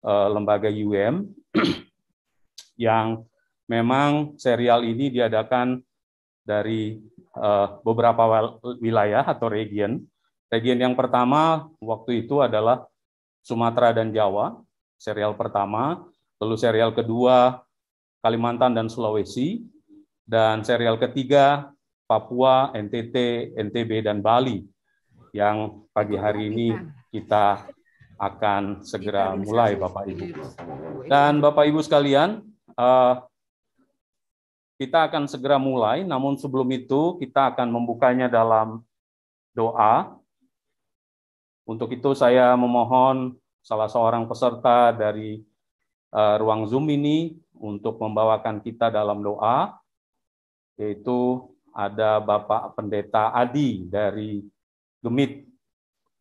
lembaga UM yang memang serial ini diadakan dari beberapa wilayah atau region. Region yang pertama waktu itu adalah Sumatera dan Jawa, serial pertama, lalu serial kedua Kalimantan dan Sulawesi, dan serial ketiga Papua, NTT, NTB, dan Bali, yang pagi hari ini kita akan segera mulai, Bapak Ibu. Dan Bapak Ibu sekalian, kita akan segera mulai, namun sebelum itu kita akan membukanya dalam doa. Untuk itu saya memohon salah seorang peserta dari ruang Zoom ini untuk membawakan kita dalam doa, yaitu ada Bapak Pendeta Adi dari Gemit.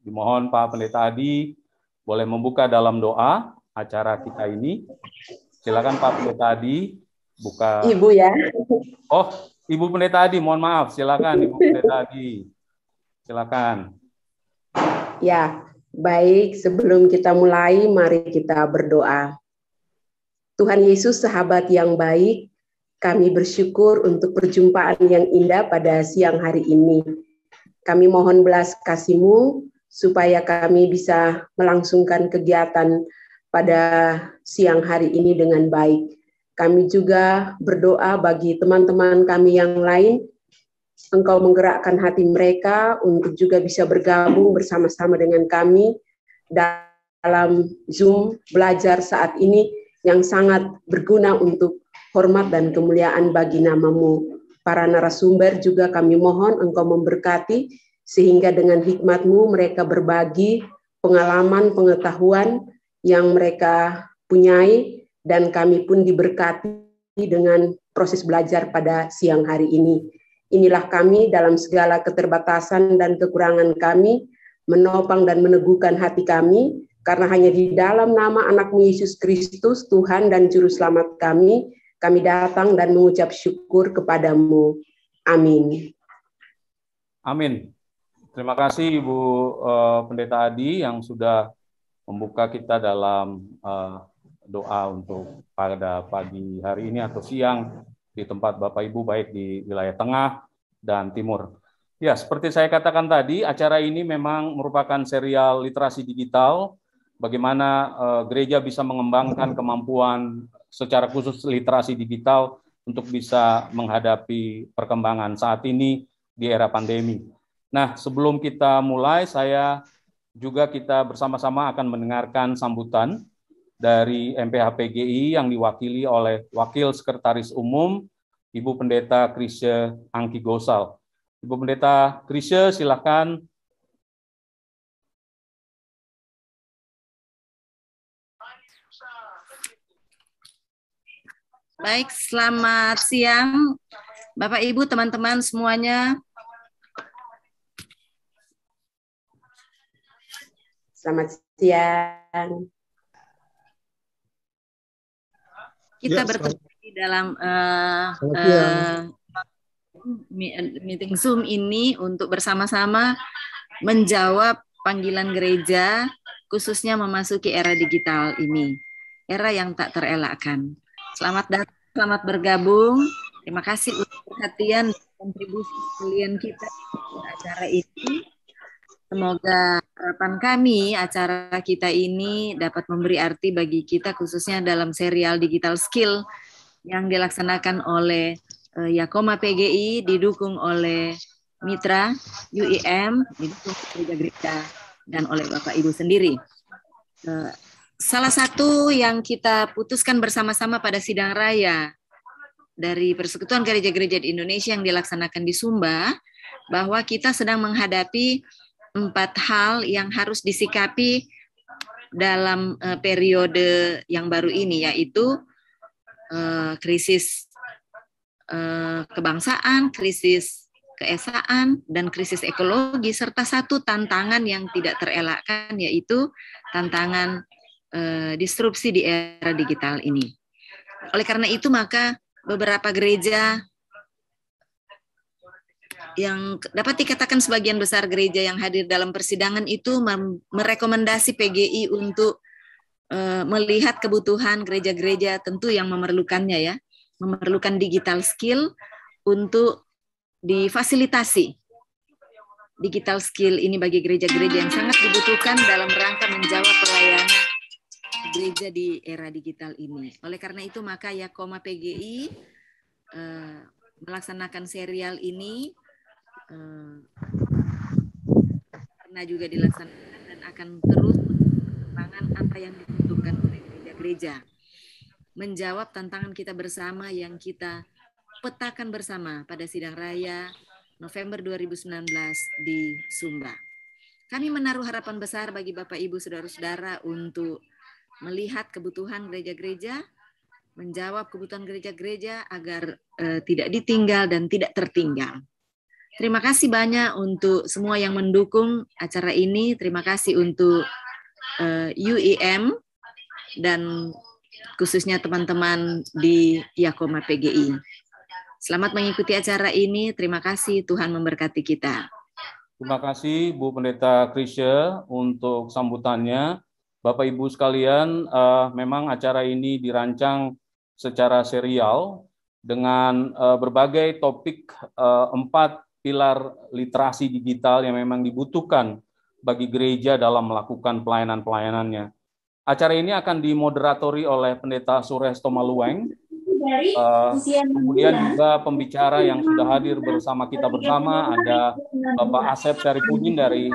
Dimohon Pak Pendeta Adi boleh membuka dalam doa acara kita ini. Silakan Pak Pendeta Adi buka. Ibu ya. Oh, Ibu Pendeta Adi, mohon maaf. Silakan Ibu Pendeta Adi. Silakan. Ya, baik, sebelum kita mulai mari kita berdoa. Tuhan Yesus, sahabat yang baik, kami bersyukur untuk perjumpaan yang indah pada siang hari ini. Kami mohon belas kasih-Mu supaya kami bisa melangsungkan kegiatan pada siang hari ini dengan baik. Kami juga berdoa bagi teman-teman kami yang lain, Engkau menggerakkan hati mereka untuk juga bisa bergabung bersama-sama dengan kami dalam Zoom belajar saat ini yang sangat berguna untuk hormat dan kemuliaan bagi nama-Mu. Para narasumber juga kami mohon Engkau memberkati sehingga dengan hikmat-Mu mereka berbagi pengalaman, pengetahuan yang mereka punyai dan kami pun diberkati dengan proses belajar pada siang hari ini. Inilah kami dalam segala keterbatasan dan kekurangan kami, menopang dan meneguhkan hati kami, karena hanya di dalam nama anak-Mu Yesus Kristus, Tuhan dan Juru Selamat kami datang dan mengucap syukur kepada-Mu. Amin. Amin. Terima kasih Ibu Pendeta Adi yang sudah membuka kita dalam doa untuk pada pagi hari ini atau siang di tempat Bapak Ibu baik di wilayah tengah dan timur. Ya, seperti saya katakan tadi, acara ini memang merupakan serial literasi digital, bagaimana gereja bisa mengembangkan kemampuan secara khusus literasi digital untuk bisa menghadapi perkembangan saat ini di era pandemi. Nah, sebelum kita mulai, kita bersama-sama akan mendengarkan sambutan dari MPH-PGI yang diwakili oleh Wakil Sekretaris Umum, Ibu Pendeta Krisye Angki Gosal. Ibu Pendeta Krisye, silakan. Baik, selamat siang Bapak Ibu, teman-teman semuanya. Selamat siang. Kita bertemu di dalam meeting Zoom ini untuk bersama-sama menjawab panggilan gereja, khususnya memasuki era digital ini, era yang tak terelakkan. Selamat datang, selamat bergabung. Terima kasih untuk perhatian dan kontribusi kalian kita di acara ini. Semoga harapan kami acara kita ini dapat memberi arti bagi kita khususnya dalam serial Digital Skill yang dilaksanakan oleh Yakoma PGI didukung oleh Mitra UIM, didukung gereja-gereja dan oleh Bapak Ibu sendiri. Salah satu yang kita putuskan bersama-sama pada sidang raya dari Persekutuan Gereja-Gereja di Indonesia yang dilaksanakan di Sumba, bahwa kita sedang menghadapi 4 hal yang harus disikapi dalam periode yang baru ini, yaitu krisis kebangsaan, krisis keesaan, dan krisis ekologi, serta satu tantangan yang tidak terelakkan, yaitu tantangan disrupsi di era digital ini. Oleh karena itu, maka beberapa gereja yang dapat dikatakan sebagian besar gereja yang hadir dalam persidangan itu merekomendasi PGI untuk melihat kebutuhan gereja-gereja tentu yang memerlukannya ya, memerlukan digital skill untuk difasilitasi. Digital skill ini bagi gereja-gereja yang sangat dibutuhkan dalam rangka menjawab pelayanan gereja di era digital ini. Oleh karena itu maka Yakoma PGI melaksanakan serial ini karena juga dilaksanakan dan akan terus mengembangkan apa yang dibutuhkan oleh gereja-gereja. Menjawab tantangan kita bersama yang kita petakan bersama pada sidang raya November 2019 di Sumba. Kami menaruh harapan besar bagi Bapak Ibu Saudara-saudara untuk melihat kebutuhan gereja-gereja, menjawab kebutuhan gereja-gereja agar tidak ditinggal dan tidak tertinggal. Terima kasih banyak untuk semua yang mendukung acara ini. Terima kasih untuk UIM dan khususnya teman-teman di Yakoma PGI. Selamat mengikuti acara ini. Terima kasih, Tuhan memberkati kita. Terima kasih Bu Pendeta Krisya untuk sambutannya. Bapak Ibu sekalian, memang acara ini dirancang secara serial dengan berbagai topik 4 pilar literasi digital yang memang dibutuhkan bagi gereja dalam melakukan pelayanan-pelayanannya. Acara ini akan dimoderatori oleh Pendeta Sures Tomalueng. Kemudian juga pembicara yang sudah hadir bersama kita bersama ada Bapak Asep Syarifudin dari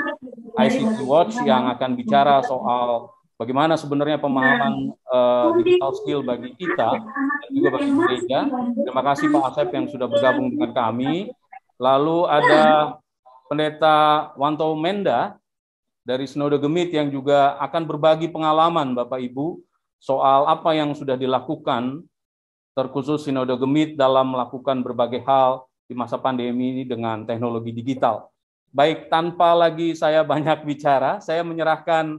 ICT Watch yang akan bicara soal bagaimana sebenarnya pemahaman digital skill bagi kita dan juga bagi gereja. Terima kasih Pak Asep yang sudah bergabung dengan kami. Lalu ada Pendeta Wanto Menda dari Sinode Gemit yang juga akan berbagi pengalaman Bapak Ibu soal apa yang sudah dilakukan terkhusus Sinode Gemit dalam melakukan berbagai hal di masa pandemi ini dengan teknologi digital. Baik, tanpa lagi saya banyak bicara, saya menyerahkan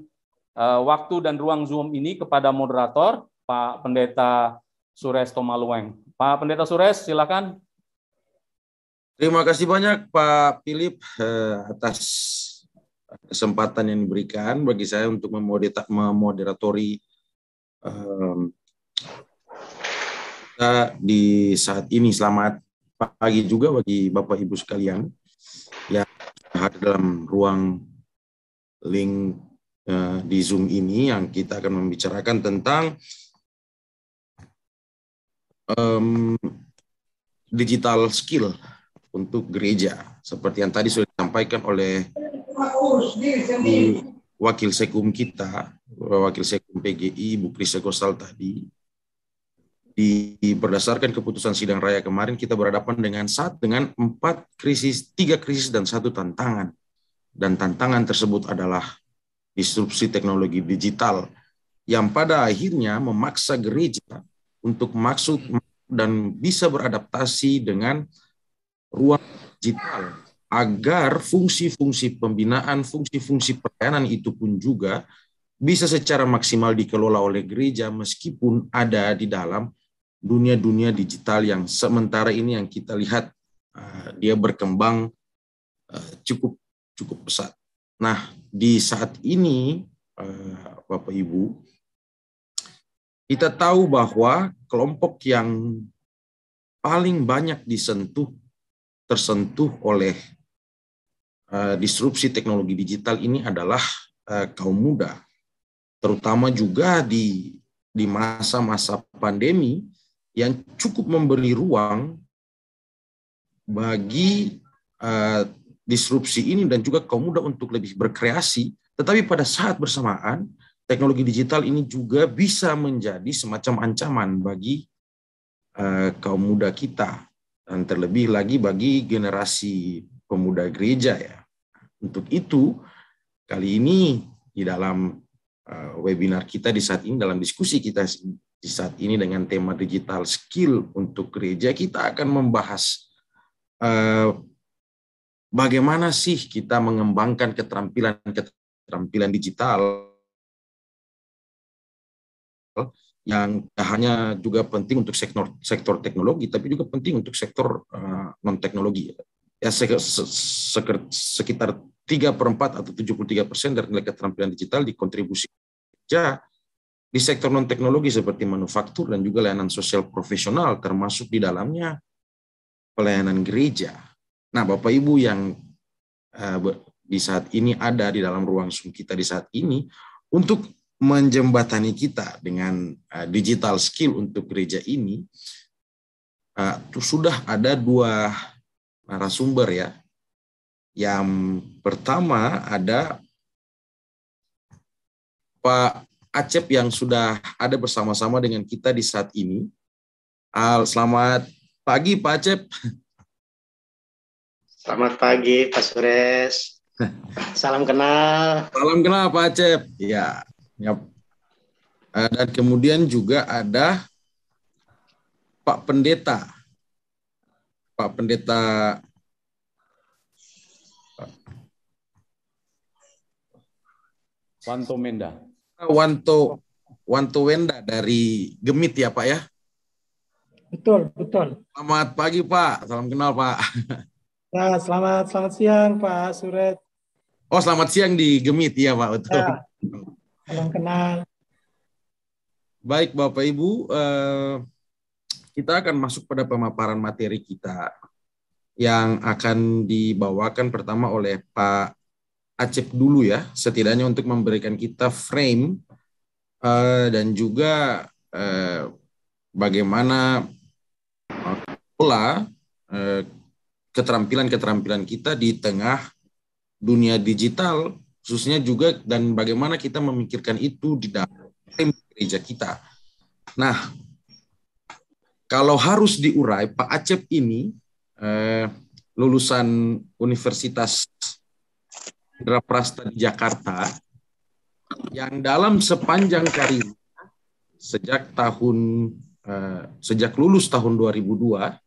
waktu dan ruang Zoom ini kepada moderator, Pak Pendeta Sures Tomalueng. Pak Pendeta Sures, silakan. Terima kasih banyak Pak Philip atas kesempatan yang diberikan bagi saya untuk memoderatori di saat ini. Selamat pagi juga bagi Bapak Ibu sekalian yang hadir dalam ruang link di Zoom ini yang kita akan membicarakan tentang digital skill untuk gereja seperti yang tadi sudah disampaikan oleh wakil sekum kita, wakil sekum PGI Bu Krisya Gosal tadi. Berdasarkan keputusan sidang raya kemarin, kita berhadapan dengan 3 krisis dan 1 tantangan. Dan tantangan tersebut adalah disrupsi teknologi digital yang pada akhirnya memaksa gereja untuk masuk dan bisa beradaptasi dengan ruang digital agar fungsi-fungsi pembinaan, fungsi-fungsi pelayanan itu pun juga bisa secara maksimal dikelola oleh gereja meskipun ada di dalam dunia-dunia digital yang sementara ini yang kita lihat dia berkembang cukup pesat. Nah, di saat ini Bapak Ibu, kita tahu bahwa kelompok yang paling banyak tersentuh oleh disrupsi teknologi digital ini adalah kaum muda, terutama juga di masa-masa pandemi yang cukup memberi ruang bagi disrupsi ini dan juga kaum muda untuk lebih berkreasi. Tetapi pada saat bersamaan, teknologi digital ini juga bisa menjadi semacam ancaman bagi kaum muda kita, dan terlebih lagi bagi generasi pemuda gereja ya. Untuk itu, kali ini di dalam webinar kita di saat ini, dalam diskusi kita di saat ini dengan tema digital skill untuk gereja, kita akan membahas bagaimana sih kita mengembangkan keterampilan digital yang hanya juga penting untuk sektor teknologi, tapi juga penting untuk sektor non-teknologi. Ya, sekitar 3/4 atau 73% dari nilai keterampilan digital dikontribusi gereja di sektor non-teknologi seperti manufaktur dan juga layanan sosial profesional, termasuk di dalamnya pelayanan gereja. Nah, Bapak Ibu yang di saat ini ada di dalam ruang Zoom kita di saat ini, untuk menjembatani kita dengan digital skill untuk gereja ini, sudah ada 2 narasumber ya. Yang pertama ada Pak Acep yang sudah ada bersama-sama dengan kita di saat ini. Selamat pagi Pak Acep. Selamat pagi Pak Sures. Salam kenal. Salam kenal Pak Acep. Ya. Dan kemudian juga ada Pak Pendeta. Pak Pendeta Wanto Menda. Wanto Wenda dari Gemit ya Pak ya? Betul, betul. Selamat pagi Pak, salam kenal Pak. Ya, selamat siang Pak Suret. Oh, selamat siang di Gemit ya Pak, betul. Ya, salam kenal. Baik Bapak Ibu, kita akan masuk pada pemaparan materi kita yang akan dibawakan pertama oleh Pak Acep dulu ya, setidaknya untuk memberikan kita frame dan juga bagaimana pola keterampilan-keterampilan kita di tengah dunia digital, khususnya juga dan bagaimana kita memikirkan itu di dalam gereja kita. Nah, kalau harus diurai, Pak Acep ini lulusan Universitas Indraprasta di Jakarta yang dalam sepanjang karir sejak lulus tahun 2002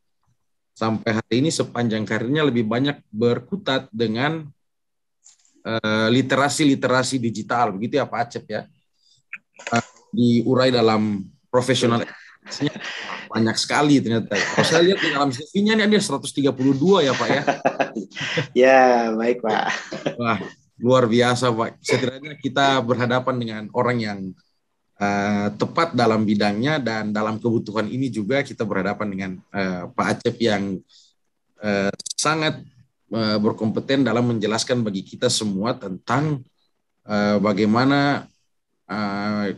sampai hari ini sepanjang karirnya lebih banyak berkutat dengan literasi digital, begitu ya Pak Acep ya. Diurai dalam profesional banyak sekali ternyata. Kalau saya lihat di dalam CV-nya ini ada 132 ya Pak ya. Ya, baik Pak. Wah, luar biasa Pak. Setidaknya kita berhadapan dengan orang yang tepat dalam bidangnya, dan dalam kebutuhan ini juga kita berhadapan dengan Pak Acep yang sangat berkompeten dalam menjelaskan bagi kita semua tentang bagaimana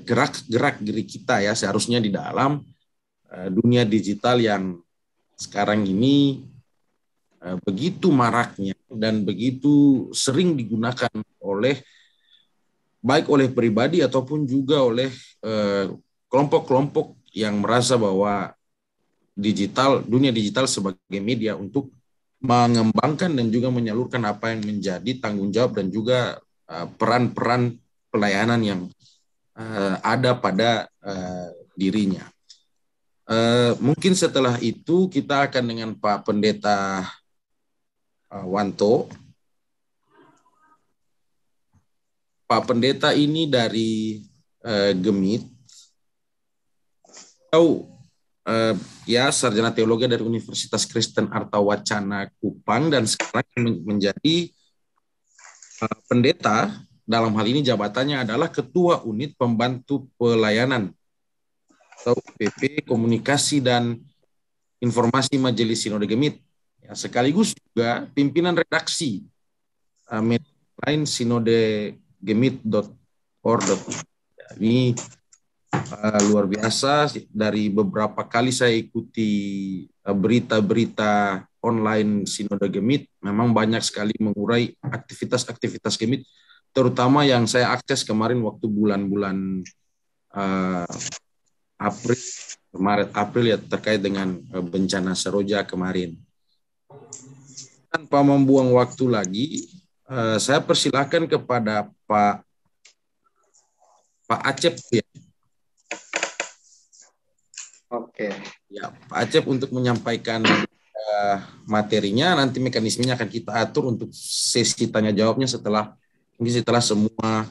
gerak-gerak diri kita ya seharusnya di dalam dunia digital yang sekarang ini begitu maraknya dan begitu sering digunakan baik oleh pribadi ataupun juga oleh kelompok-kelompok yang merasa bahwa dunia digital sebagai media untuk mengembangkan dan juga menyalurkan apa yang menjadi tanggung jawab dan juga peran-peran pelayanan yang ada pada dirinya. Mungkin setelah itu kita akan dengan Pak Pendeta Wanto. Pak Pendeta ini dari Gemit. Ya, sarjana teologi dari Universitas Kristen Arta Wacana Kupang, dan sekarang menjadi pendeta. Dalam hal ini jabatannya adalah Ketua Unit Pembantu Pelayanan atau PP Komunikasi dan Informasi Majelis Sinode Gemit. Ya, sekaligus juga pimpinan redaksi lain Sinode Gemit.org. Ini luar biasa. Dari beberapa kali saya ikuti berita-berita online Sinode Gemit, memang banyak sekali mengurai aktivitas-aktivitas Gemit, terutama yang saya akses kemarin waktu bulan-bulan Maret-April ya, terkait dengan bencana Seroja kemarin. Tanpa membuang waktu lagi, saya persilahkan kepada Pak Acep ya. Oke. Ya, Pak Acep untuk menyampaikan materinya. Nanti mekanismenya akan kita atur untuk sesi tanya jawabnya setelah semua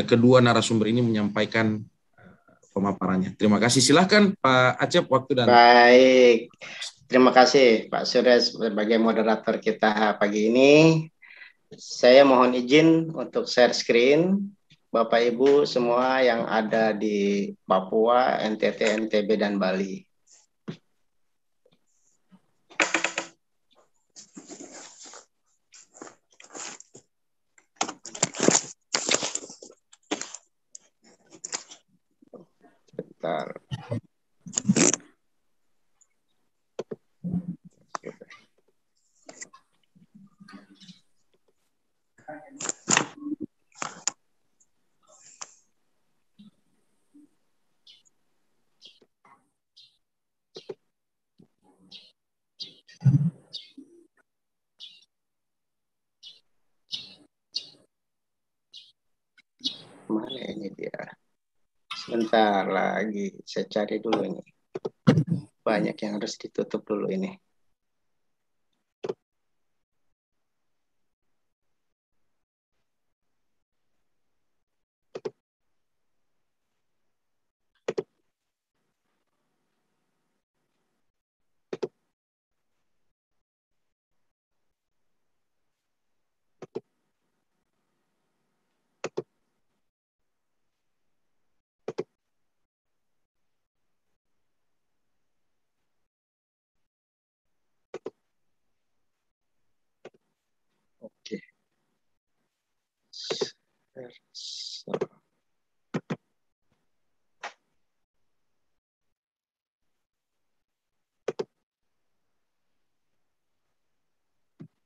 kedua narasumber ini menyampaikan pemaparannya. Terima kasih. Silakan Pak Acep, waktu dan. Baik. Terima kasih Pak Sures sebagai moderator kita pagi ini. Saya mohon izin untuk share screen. Bapak Ibu semua yang ada di Papua, NTT, NTB, dan Bali. Bentar. Mana ini dia? Sebentar lagi, saya cari dulu ini. Banyak yang harus ditutup dulu ini. Oke.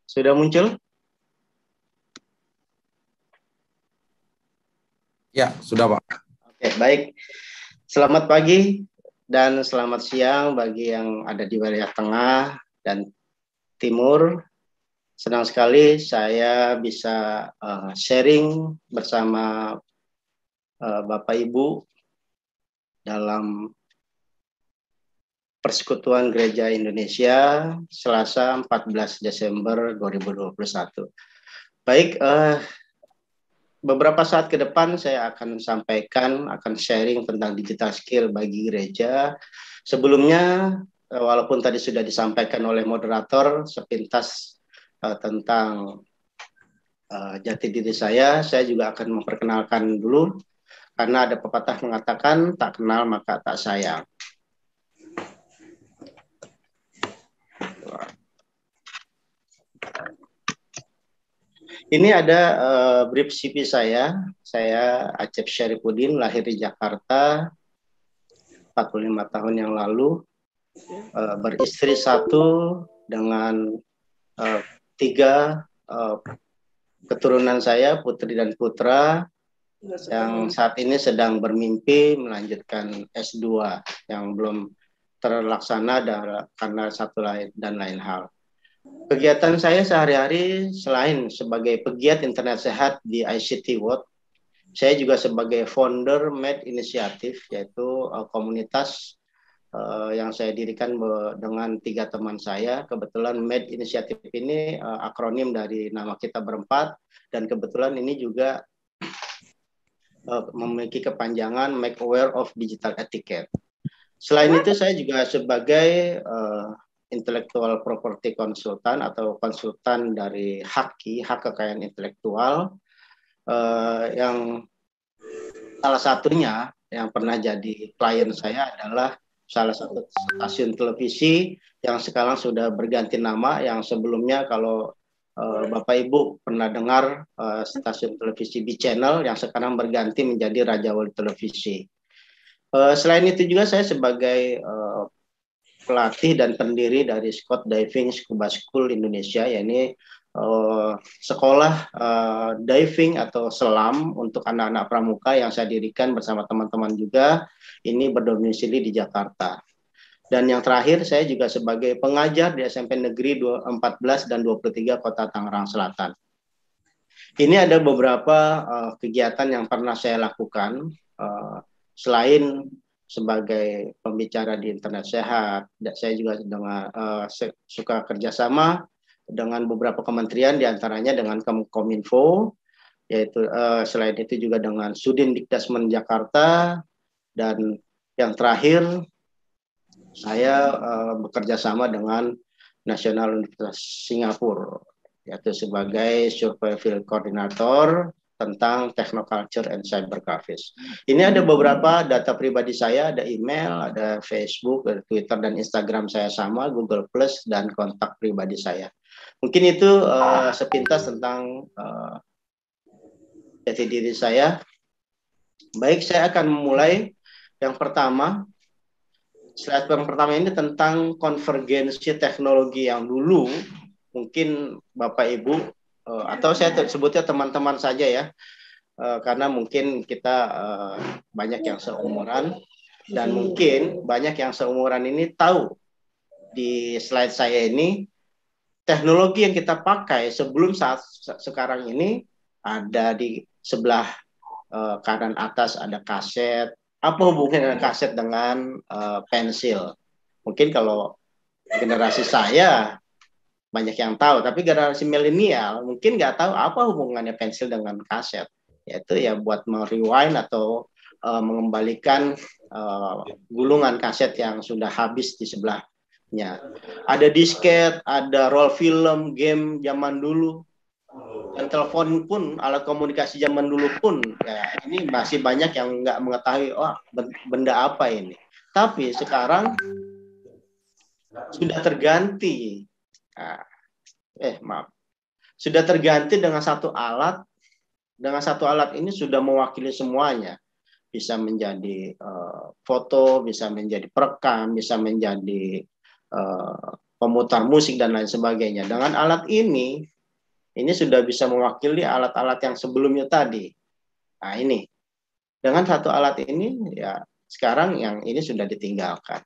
Sudah muncul? Ya, sudah Pak. Oke, baik. Selamat pagi dan selamat siang bagi yang ada di wilayah tengah dan timur. Senang sekali saya bisa sharing bersama Bapak Ibu dalam Persekutuan Gereja Indonesia Selasa 14 Desember 2021. Baik, beberapa saat ke depan saya akan sharing tentang digital skill bagi gereja. Sebelumnya, walaupun tadi sudah disampaikan oleh moderator sepintas tentang jati diri saya juga akan memperkenalkan dulu, karena ada pepatah mengatakan tak kenal maka tak sayang. Ini ada brief CV saya. Saya Acep Syarifudin, lahir di Jakarta 45 tahun yang lalu. Beristri 1 dengan 3 keturunan saya, putri dan putra, yang saat ini sedang bermimpi melanjutkan S2 yang belum terlaksana karena satu dan lain hal. Kegiatan saya sehari-hari selain sebagai pegiat internet sehat di ICT World, saya juga sebagai founder Med Initiative, yaitu komunitas yang saya dirikan dengan 3 teman saya. Kebetulan Med Initiative ini akronim dari nama kita berempat, dan kebetulan ini juga memiliki kepanjangan Make Aware of Digital Etiquette. Selain itu saya juga sebagai intellectual property konsultan atau konsultan dari hak kekayaan intelektual, yang salah satunya yang pernah jadi klien saya adalah salah satu stasiun televisi yang sekarang sudah berganti nama, yang sebelumnya kalau Bapak Ibu pernah dengar stasiun televisi B-Channel yang sekarang berganti menjadi Raja Wali Televisi. Selain itu juga saya sebagai pelatih dan pendiri dari Scott Diving Scuba School Indonesia, yakni sekolah diving atau selam untuk anak-anak pramuka yang saya dirikan bersama teman-teman juga. Ini berdomisili di Jakarta. Dan yang terakhir, saya juga sebagai pengajar di SMP Negeri 14 dan 23 Kota Tangerang Selatan. Ini ada beberapa kegiatan yang pernah saya lakukan selain sebagai pembicara di internet sehat. Saya juga suka kerjasama dengan beberapa kementerian, diantaranya dengan Kominfo, yaitu selain itu juga dengan Sudin Dikdasmen Jakarta, dan yang terakhir saya bekerja sama dengan National Universitas Singapura, yaitu sebagai Survey Field Coordinator tentang technoculture and cybercafe. Ini ada beberapa data pribadi saya, ada email, ada Facebook, ada Twitter dan Instagram saya sama, Google Plus, dan kontak pribadi saya. Mungkin itu sepintas tentang jati diri saya. Baik, saya akan memulai yang pertama. Slide yang pertama ini tentang konvergensi teknologi yang dulu mungkin Bapak Ibu atau saya sebutnya teman-teman saja ya, karena mungkin kita banyak yang seumuran dan mungkin banyak yang seumuran ini tahu di slide saya ini teknologi yang kita pakai sebelum saat sekarang ini ada di sebelah kanan atas ada kaset. Apa hubungannya kaset dengan pensil? Mungkin kalau generasi saya banyak yang tahu, tapi generasi milenial mungkin nggak tahu apa hubungannya pensil dengan kaset. Yaitu ya buat merewind atau mengembalikan gulungan kaset yang sudah habis di sebelahnya. Ada disket, ada roll film, game zaman dulu. Dan telepon pun, alat komunikasi zaman dulu pun, ya ini masih banyak yang nggak mengetahui, oh benda apa ini. Tapi sekarang sudah terganti. Sudah terganti dengan satu alat. Dengan satu alat ini sudah mewakili semuanya. Bisa menjadi foto, bisa menjadi perekam, bisa menjadi pemutar musik dan lain sebagainya. Dengan alat ini sudah bisa mewakili alat-alat yang sebelumnya tadi. Nah ini, dengan satu alat ini ya sekarang yang ini sudah ditinggalkan.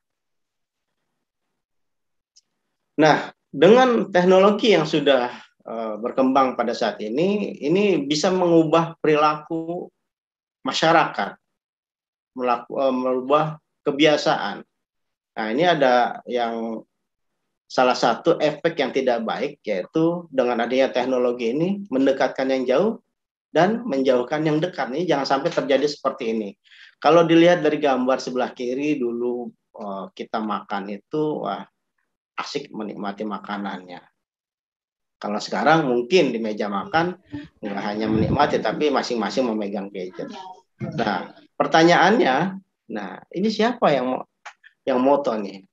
Nah, dengan teknologi yang sudah berkembang pada saat ini bisa mengubah perilaku masyarakat, merubah kebiasaan. Nah, ini ada yang salah satu efek yang tidak baik, yaitu dengan adanya teknologi ini mendekatkan yang jauh dan menjauhkan yang dekat. Ini jangan sampai terjadi seperti ini. Kalau dilihat dari gambar sebelah kiri dulu kita makan itu asik menikmati makanannya. Kalau sekarang mungkin di meja makan nggak hanya menikmati, tapi masing-masing memegang gadget. Nah, pertanyaannya, ini siapa yang moto nih?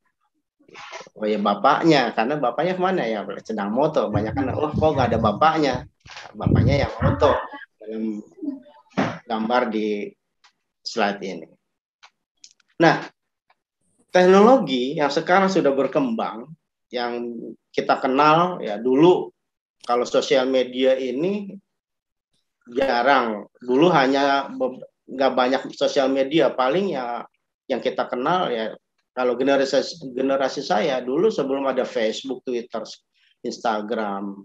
Oh ya bapaknya, karena bapaknya kemana ya? Sedang moto. Banyak kan, kok nggak ada bapaknya? Bapaknya yang moto dalam gambar di slide ini. Nah, teknologi yang sekarang sudah berkembang, yang kita kenal ya dulu, kalau sosial media ini jarang. Dulu hanya nggak banyak sosial media, paling ya yang kita kenal ya. Kalau generasi saya dulu sebelum ada Facebook, Twitter, Instagram,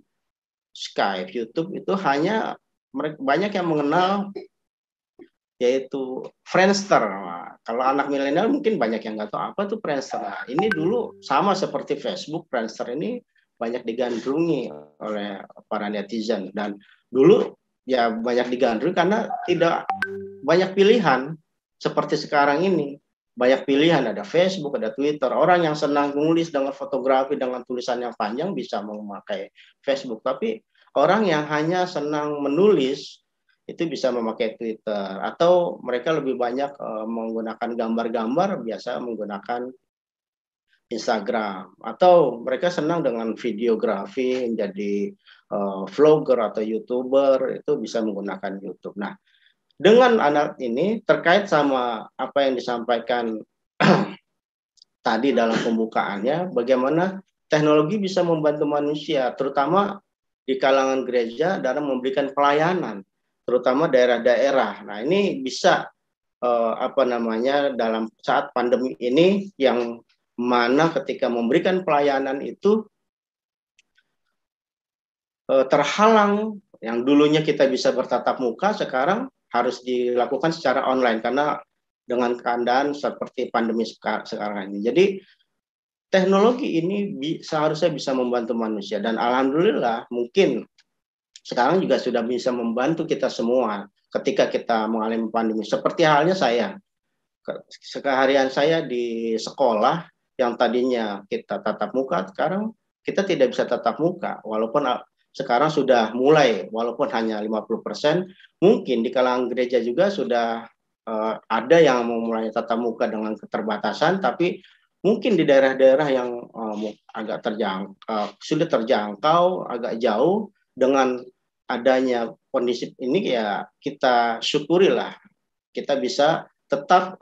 Skype, YouTube itu hanya banyak yang mengenal yaitu Friendster. Nah, kalau anak milenial mungkin banyak yang nggak tahu apa tuh Friendster. Nah, ini dulu sama seperti Facebook, Friendster ini banyak digandrungi oleh para netizen dan dulu ya banyak digandrungi karena tidak banyak pilihan seperti sekarang ini. Banyak pilihan, ada Facebook, ada Twitter. Orang yang senang menulis dengan fotografi, dengan tulisan yang panjang bisa memakai Facebook. Tapi orang yang hanya senang menulis, itu bisa memakai Twitter. Atau mereka lebih banyak menggunakan gambar-gambar, biasa menggunakan Instagram. Atau mereka senang dengan videografi, menjadi vlogger atau YouTuber, itu bisa menggunakan YouTube. Nah, dengan anak ini terkait sama apa yang disampaikan tadi dalam pembukaannya, bagaimana teknologi bisa membantu manusia, terutama di kalangan gereja dalam memberikan pelayanan, terutama daerah-daerah. Nah, ini bisa dalam saat pandemi ini yang mana ketika memberikan pelayanan itu terhalang, yang dulunya kita bisa bertatap muka, sekarang harus dilakukan secara online karena dengan keadaan seperti pandemi sekarang ini. Jadi teknologi ini seharusnya bisa membantu manusia dan alhamdulillah mungkin sekarang juga sudah bisa membantu kita semua ketika kita mengalami pandemi. Seperti halnya saya, keseharian saya di sekolah yang tadinya kita tatap muka, sekarang kita tidak bisa tatap muka walaupun sekarang sudah mulai, walaupun hanya 50%, mungkin di kalangan gereja juga sudah ada yang memulai tatap muka dengan keterbatasan, tapi mungkin di daerah-daerah yang agak sulit terjangkau, agak jauh, dengan adanya kondisi ini ya kita syukurilah, kita bisa tetap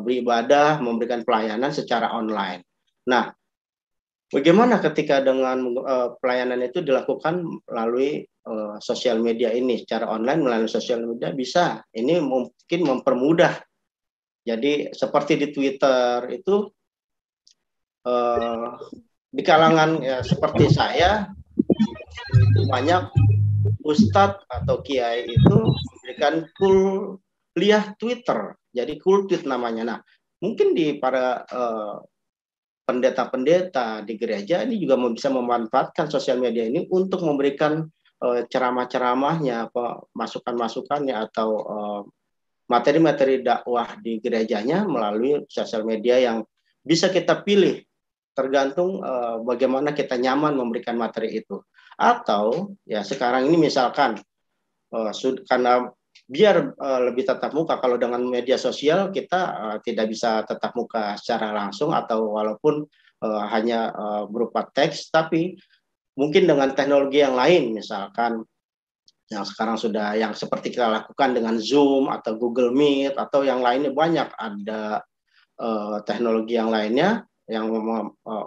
beribadah, memberikan pelayanan secara online. Nah, bagaimana ketika dengan pelayanan itu dilakukan melalui sosial media ini, secara online melalui sosial media bisa. Ini mungkin mempermudah. Jadi seperti di Twitter itu di kalangan ya, seperti saya itu banyak ustadz atau kiai itu memberikan kuliah Twitter. Jadi cool tweet namanya. Nah, mungkin di para pendeta-pendeta di gereja ini juga bisa memanfaatkan sosial media ini untuk memberikan ceramah-ceramahnya, masukan-masukannya atau materi-materi dakwah di gerejanya melalui sosial media yang bisa kita pilih tergantung bagaimana kita nyaman memberikan materi itu. Atau ya sekarang ini misalkan karena biar lebih tatap muka, kalau dengan media sosial kita tidak bisa tatap muka secara langsung atau walaupun hanya berupa teks, tapi mungkin dengan teknologi yang lain, misalkan yang sekarang sudah yang seperti kita lakukan dengan Zoom atau Google Meet atau yang lainnya, banyak ada teknologi yang lainnya yang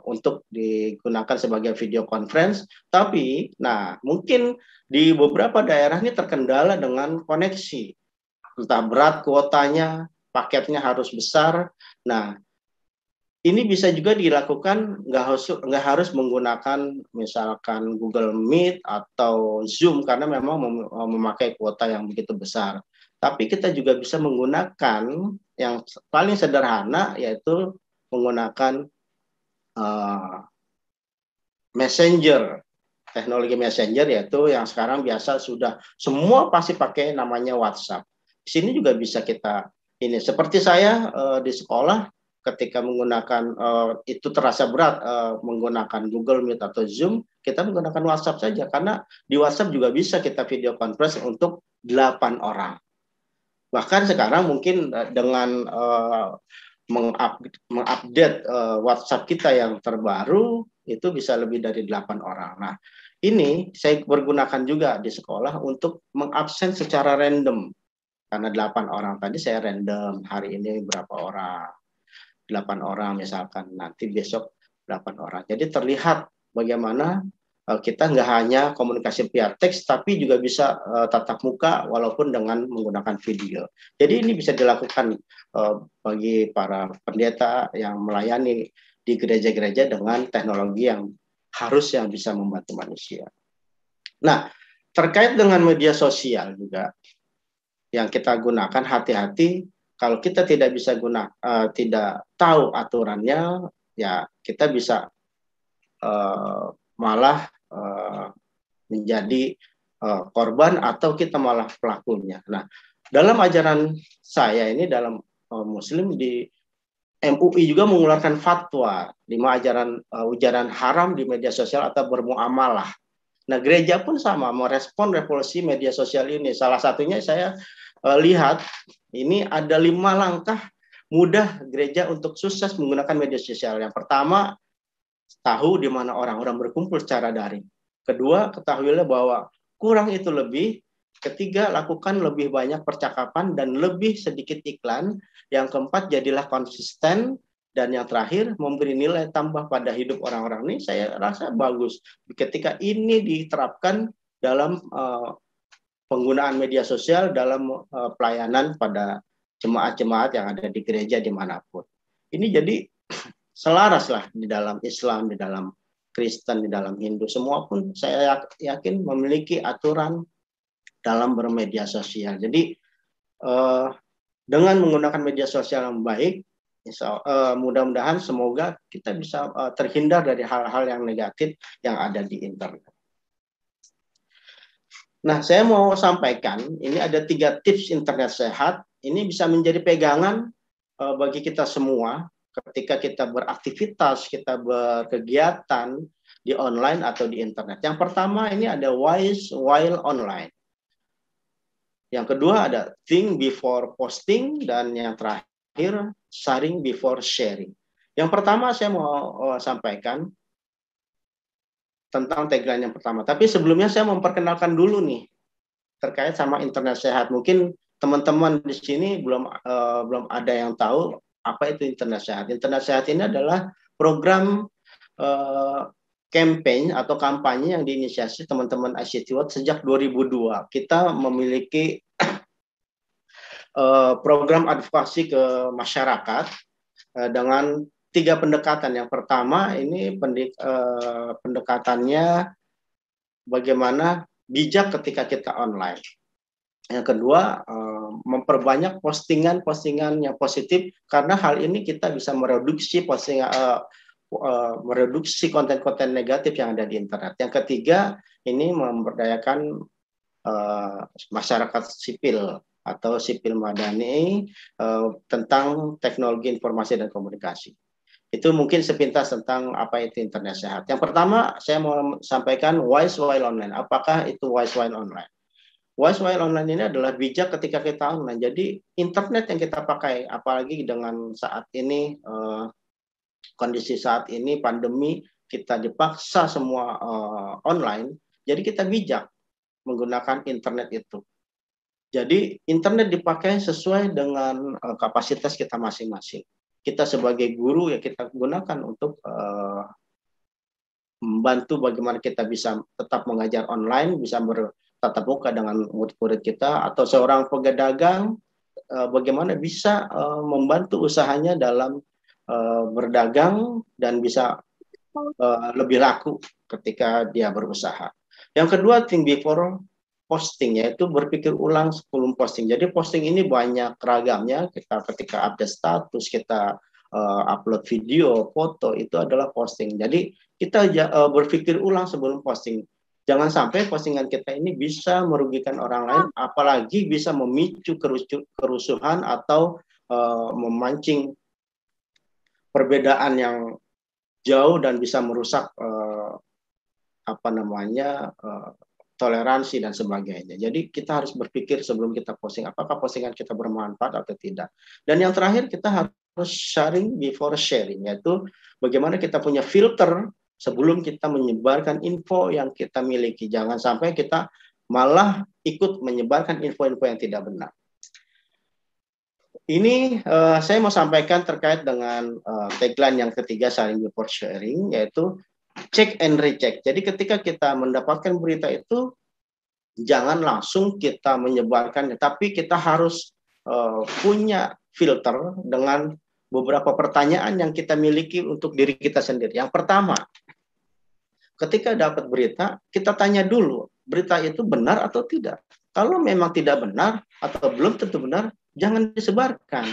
untuk digunakan sebagai video conference. Tapi, nah mungkin di beberapa daerah ini terkendala dengan koneksi, entah berat kuotanya, paketnya harus besar. Nah, ini bisa juga dilakukan nggak harus menggunakan misalkan Google Meet atau Zoom karena memang memakai kuota yang begitu besar. Tapi kita juga bisa menggunakan yang paling sederhana, yaitu menggunakan Messenger, teknologi Messenger, yaitu yang sekarang biasa sudah semua pasti pakai, namanya WhatsApp. Di sini juga bisa kita ini, seperti saya di sekolah ketika menggunakan itu terasa berat menggunakan Google Meet atau Zoom, kita menggunakan WhatsApp saja, karena di WhatsApp juga bisa kita video conference untuk 8 orang. Bahkan sekarang mungkin dengan mengupdate WhatsApp kita yang terbaru itu bisa lebih dari 8 orang. Nah, ini saya pergunakan juga di sekolah untuk mengabsen secara random. Karena 8 orang tadi saya random, hari ini berapa orang. 8 orang misalkan, nanti besok 8 orang. Jadi terlihat bagaimana kita nggak hanya komunikasi via teks, tapi juga bisa tatap muka walaupun dengan menggunakan video. Jadi ini bisa dilakukan bagi para pendeta yang melayani di gereja-gereja dengan teknologi yang harusnya bisa membantu manusia. Nah, terkait dengan media sosial juga yang kita gunakan, hati-hati kalau kita tidak bisa tidak tahu aturannya, ya kita bisa malah menjadi korban atau kita malah pelakunya. Nah, dalam ajaran saya ini, dalam Muslim, di MUI juga mengeluarkan fatwa 5 ujaran haram di media sosial atau bermuamalah. Nah, gereja pun sama merespon revolusi media sosial ini. Salah satunya saya lihat ini ada 5 langkah mudah gereja untuk sukses menggunakan media sosial. Yang pertama, tahu di mana orang-orang berkumpul secara daring. Kedua, ketahuilah bahwa kurang itu lebih. Ketiga, lakukan lebih banyak percakapan dan lebih sedikit iklan. Yang keempat, jadilah konsisten. Dan yang terakhir, memberi nilai tambah pada hidup orang-orang. Ini saya rasa bagus ketika ini diterapkan dalam penggunaan media sosial dalam pelayanan pada jemaat-jemaat yang ada di gereja dimanapun. Ini jadi selaras lah di dalam Islam, di dalam Kristen, di dalam Hindu, semua pun saya yakin memiliki aturan dalam bermedia sosial. Jadi dengan menggunakan media sosial yang baik, mudah-mudahan semoga kita bisa terhindar dari hal-hal yang negatif yang ada di internet. Nah, saya mau sampaikan, ini ada 3 tips internet sehat. Ini bisa menjadi pegangan bagi kita semua ketika kita beraktivitas, kita berkegiatan di online atau di internet. Yang pertama ini ada wise while online. Yang kedua ada think before posting, dan yang terakhir sharing before sharing. Yang pertama saya mau sampaikan tentang tagline yang pertama. Tapi sebelumnya saya memperkenalkan dulu nih terkait sama internet sehat. Mungkin teman-teman di sini belum ada yang tahu apa itu internet sehat. Internet sehat ini adalah program campaign atau kampanye yang diinisiasi teman-teman ICT World sejak 2002. Kita memiliki program advokasi ke masyarakat dengan 3 pendekatan. Yang pertama ini pendekatannya bagaimana bijak ketika kita online. Yang kedua, memperbanyak postingan-postingan yang positif, karena hal ini kita bisa mereduksi mereduksi konten-konten negatif yang ada di internet. Yang ketiga, ini memberdayakan masyarakat sipil atau sipil madani tentang teknologi informasi dan komunikasi. Itu mungkin sepintas tentang apa itu internet sehat. Yang pertama, saya mau sampaikan wise while online. Apakah itu wise while online? Wise while online ini adalah bijak ketika kita online. Jadi internet yang kita pakai, apalagi dengan saat ini, kondisi saat ini pandemi, kita dipaksa semua online. Jadi kita bijak menggunakan internet itu. Jadi internet dipakai sesuai dengan kapasitas kita masing-masing. Kita sebagai guru ya kita gunakan untuk membantu bagaimana kita bisa tetap mengajar online, bisa bertatap muka dengan murid-murid kita, atau seorang pedagang bagaimana bisa membantu usahanya dalam berdagang dan bisa lebih laku ketika dia berusaha. Yang kedua, think before posting, yaitu berpikir ulang sebelum posting. Jadi posting ini banyak ragamnya. Kita ketika update status, kita upload video, foto, itu adalah posting. Jadi kita berpikir ulang sebelum posting. Jangan sampai postingan kita ini bisa merugikan orang lain, apalagi bisa memicu kerusuhan atau memancing perbedaan yang jauh dan bisa merusak toleransi dan sebagainya. Jadi kita harus berpikir sebelum kita posting, apakah postingan kita bermanfaat atau tidak. Dan yang terakhir, kita harus sharing before sharing, yaitu bagaimana kita punya filter sebelum kita menyebarkan info yang kita miliki. Jangan sampai kita malah ikut menyebarkan info-info yang tidak benar. Ini saya mau sampaikan terkait dengan tagline yang ketiga, sharing before sharing, yaitu check and recheck. Jadi ketika kita mendapatkan berita itu, jangan langsung kita menyebarkan, tapi kita harus punya filter dengan beberapa pertanyaan yang kita miliki untuk diri kita sendiri. Yang pertama, ketika dapat berita, kita tanya dulu, berita itu benar atau tidak. Kalau memang tidak benar atau belum tentu benar, jangan disebarkan.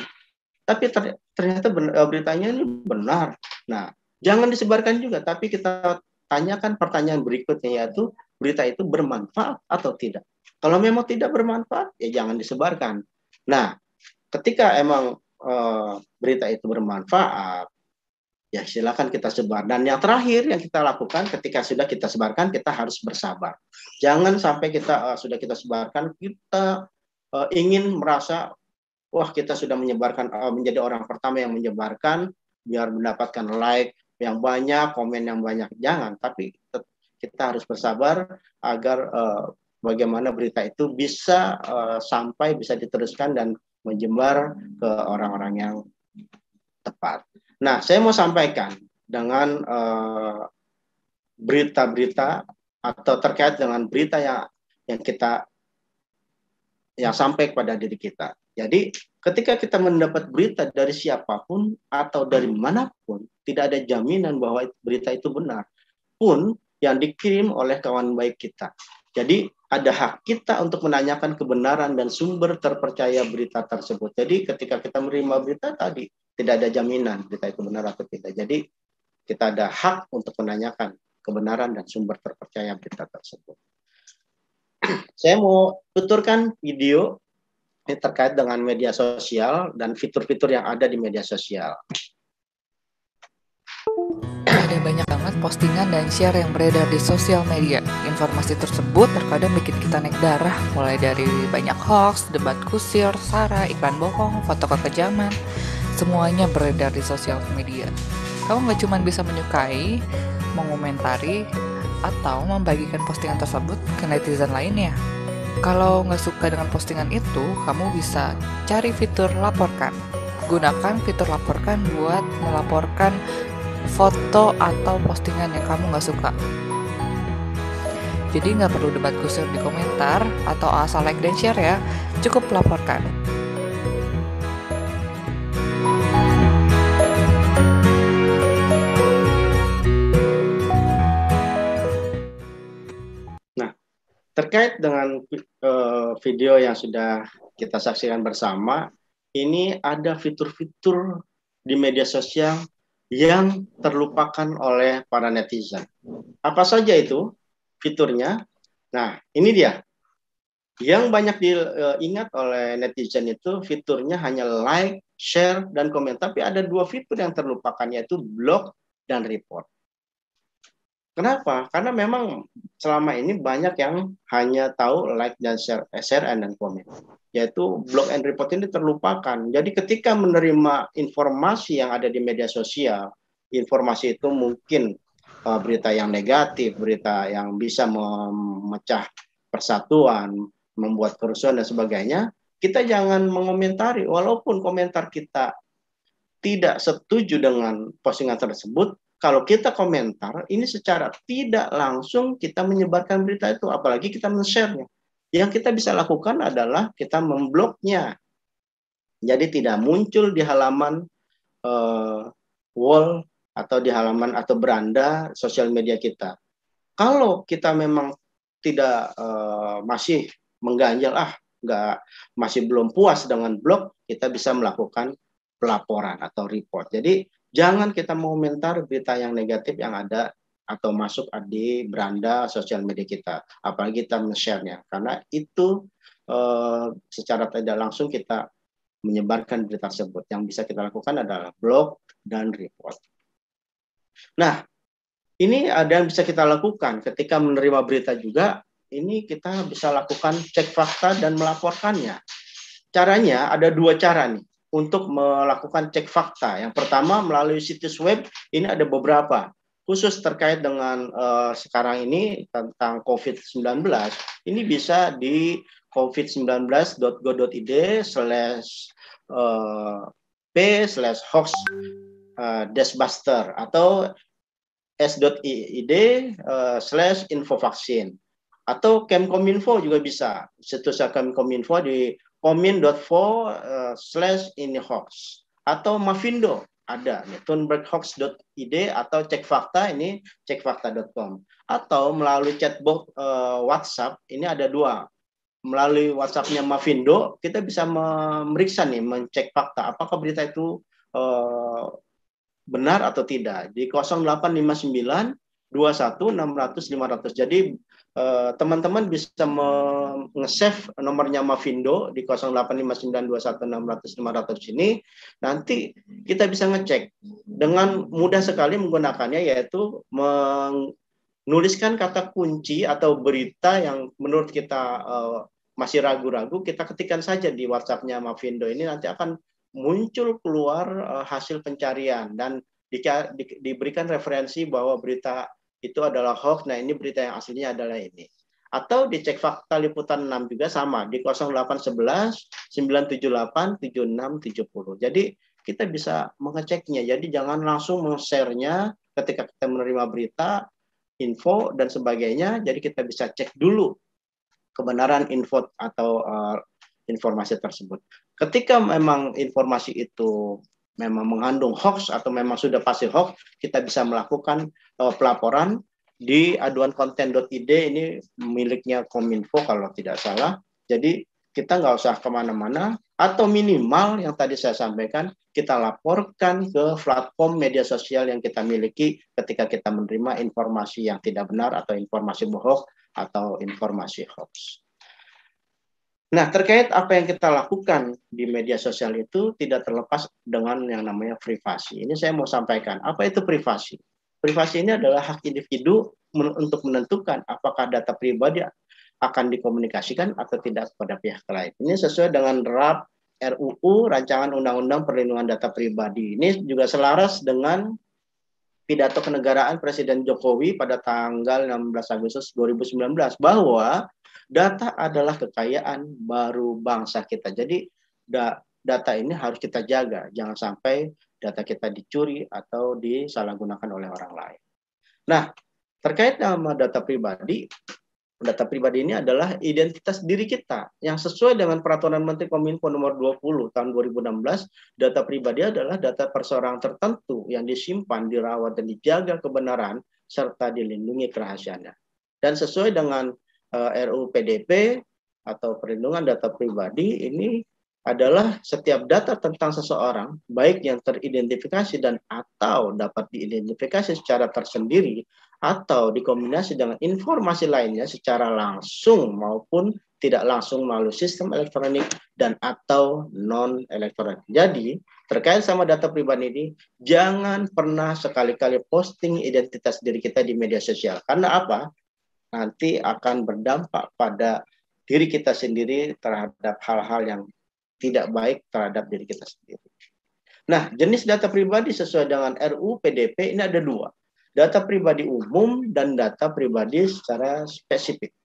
Tapi ternyata beritanya ini benar. Nah, jangan disebarkan juga, tapi kita tanyakan pertanyaan berikutnya, yaitu berita itu bermanfaat atau tidak. Kalau memang tidak bermanfaat, ya jangan disebarkan. Nah, ketika emang berita itu bermanfaat, ya silakan kita sebar. Dan yang terakhir yang kita lakukan ketika sudah kita sebarkan, kita harus bersabar. Jangan sampai kita sudah kita sebarkan, kita ingin merasa, wah kita sudah menyebarkan, menjadi orang pertama yang menyebarkan, biar mendapatkan like yang banyak, komen yang banyak. Jangan, tapi kita harus bersabar agar bagaimana berita itu bisa sampai, bisa diteruskan dan menyebar ke orang-orang yang tepat. Nah, saya mau sampaikan dengan berita-berita atau terkait dengan berita yang kita sampai kepada diri kita. Jadi ketika kita mendapat berita dari siapapun atau dari manapun, tidak ada jaminan bahwa berita itu benar pun yang dikirim oleh kawan baik kita. Jadi ada hak kita untuk menanyakan kebenaran dan sumber terpercaya berita tersebut. Jadi ketika kita menerima berita tadi, tidak ada jaminan berita itu benar atau tidak. Jadi kita ada hak untuk menanyakan kebenaran dan sumber terpercaya berita tersebut. Saya mau tuturkan video ini terkait dengan media sosial dan fitur-fitur yang ada di media sosial. Ada banyak banget postingan dan share yang beredar di sosial media. Informasi tersebut terkadang bikin kita naik darah, mulai dari banyak hoax, debat kusir, sara, iklan bohong, foto kekejaman. Semuanya beredar di sosial media. Kamu nggak cuma bisa menyukai, mengomentari, atau membagikan postingan tersebut ke netizen lainnya. Kalau nggak suka dengan postingan itu, kamu bisa cari fitur laporkan. Gunakan fitur laporkan buat melaporkan foto atau postingan yang kamu nggak suka. Jadi nggak perlu debat kusir di komentar atau asal like dan share ya, cukup laporkan. Nah, terkait dengan video yang sudah kita saksikan bersama, ini ada fitur-fitur di media sosial yang terlupakan oleh para netizen. Apa saja itu fiturnya? Nah, ini dia. Yang banyak diingat oleh netizen itu fiturnya hanya like, share, dan komen. Tapi ada dua fitur yang terlupakan, yaitu block dan report. Kenapa? Karena memang selama ini banyak yang hanya tahu like dan share dan komen. Yaitu block and report ini terlupakan. Jadi ketika menerima informasi yang ada di media sosial, informasi itu mungkin berita yang negatif, berita yang bisa memecah persatuan, membuat kerusuhan dan sebagainya, kita jangan mengomentari. Walaupun komentar kita tidak setuju dengan postingan tersebut, kalau kita komentar, ini secara tidak langsung kita menyebarkan berita itu, apalagi kita men-share-nya. Yang kita bisa lakukan adalah kita membloknya. Jadi tidak muncul di halaman wall atau di halaman atau beranda sosial media kita. Kalau kita memang tidak masih mengganjal, masih belum puas dengan blok, kita bisa melakukan pelaporan atau report. Jadi jangan kita mengomentar berita yang negatif yang ada atau masuk di beranda sosial media kita, apalagi kita men-share-nya, karena itu secara tidak langsung kita menyebarkan berita tersebut. Yang bisa kita lakukan adalah blog dan report. Nah, ini ada yang bisa kita lakukan ketika menerima berita juga. Ini kita bisa lakukan cek fakta dan melaporkannya. Caranya ada dua cara nih untuk melakukan cek fakta. Yang pertama melalui situs web, ini ada beberapa. Khusus terkait dengan sekarang ini tentang COVID-19, ini bisa di covid19.go.id/p/hoax-dashbuster atau s.id/infovaksin. Atau Kemkominfo juga bisa. Situs Kemkominfo di komin.fo/inihoax. Atau Mavindo ada nih, thunberghoax.id atau cek fakta, ini cekfakta.com. Atau melalui chatbot WhatsApp, ini ada dua. Melalui WhatsApp-nya Mavindo, kita bisa memeriksa nih, mencek fakta apakah berita itu benar atau tidak di 0859 21 600 500. Jadi teman-teman bisa nge-save nomornya Mavindo di 085921600500 ini. Nanti kita bisa ngecek dengan mudah sekali menggunakannya, yaitu menuliskan kata kunci atau berita yang menurut kita masih ragu-ragu, kita ketikkan saja di WhatsApp-nya Mavindo ini, nanti akan muncul keluar hasil pencarian dan diberikan referensi bahwa berita itu adalah hoax. Nah, ini berita yang aslinya adalah ini. Atau di cek fakta liputan 6 juga sama di 0811 978 7670. Jadi kita bisa mengeceknya. Jadi jangan langsung men-share-nya ketika kita menerima berita, info dan sebagainya. Jadi kita bisa cek dulu kebenaran info atau informasi tersebut. Ketika memang informasi itu memang mengandung hoax atau memang sudah pasti hoax, kita bisa melakukan pelaporan di aduankonten.id, ini miliknya Kominfo kalau tidak salah. Jadi kita nggak usah kemana-mana, atau minimal yang tadi saya sampaikan, kita laporkan ke platform media sosial yang kita miliki ketika kita menerima informasi yang tidak benar atau informasi bohong atau informasi hoax. Nah, terkait apa yang kita lakukan di media sosial itu tidak terlepas dengan yang namanya privasi. Ini saya mau sampaikan. Apa itu privasi? privasi ini adalah hak individu untuk menentukan apakah data pribadi akan dikomunikasikan atau tidak kepada pihak lain. Ini sesuai dengan draft RUU Rancangan Undang-Undang Perlindungan Data Pribadi. Ini juga selaras dengan pidato kenegaraan Presiden Jokowi pada tanggal 16 Agustus 2019 bahwa data adalah kekayaan baru bangsa kita. Jadi data ini harus kita jaga, jangan sampai data kita dicuri atau disalahgunakan oleh orang lain. Nah, terkait nama data pribadi ini adalah identitas diri kita yang sesuai dengan Peraturan Menteri Kominfo nomor 20 tahun 2016. Data pribadi adalah data perseorangan tertentu yang disimpan, dirawat, dan dijaga kebenaran serta dilindungi kerahasiaannya. Dan sesuai dengan RUU PDP atau perlindungan data pribadi, ini adalah setiap data tentang seseorang, baik yang teridentifikasi dan atau dapat diidentifikasi secara tersendiri atau dikombinasi dengan informasi lainnya secara langsung maupun tidak langsung melalui sistem elektronik dan atau non elektronik. Jadi terkait sama data pribadi ini, jangan pernah sekali-kali posting identitas diri kita di media sosial. Karena apa? Nanti akan berdampak pada diri kita sendiri terhadap hal-hal yang tidak baik terhadap diri kita sendiri. Nah, jenis data pribadi sesuai dengan RUU PDP ini ada dua. Data pribadi umum dan data pribadi secara spesifik.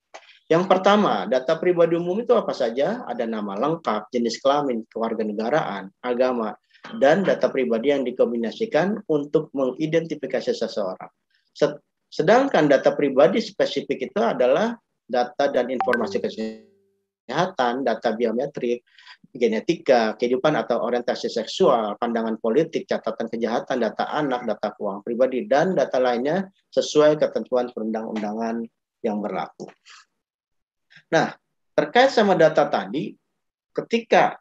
Yang pertama, data pribadi umum itu apa saja? Ada nama lengkap, jenis kelamin, kewarganegaraan, agama, dan data pribadi yang dikombinasikan untuk mengidentifikasi seseorang. Sedangkan data pribadi spesifik itu adalah data dan informasi kesehatan, data biometrik, genetika, kehidupan atau orientasi seksual, pandangan politik, catatan kejahatan, data anak, data keuangan pribadi, dan data lainnya sesuai ketentuan perundang-undangan yang berlaku. Nah, terkait sama data tadi, ketika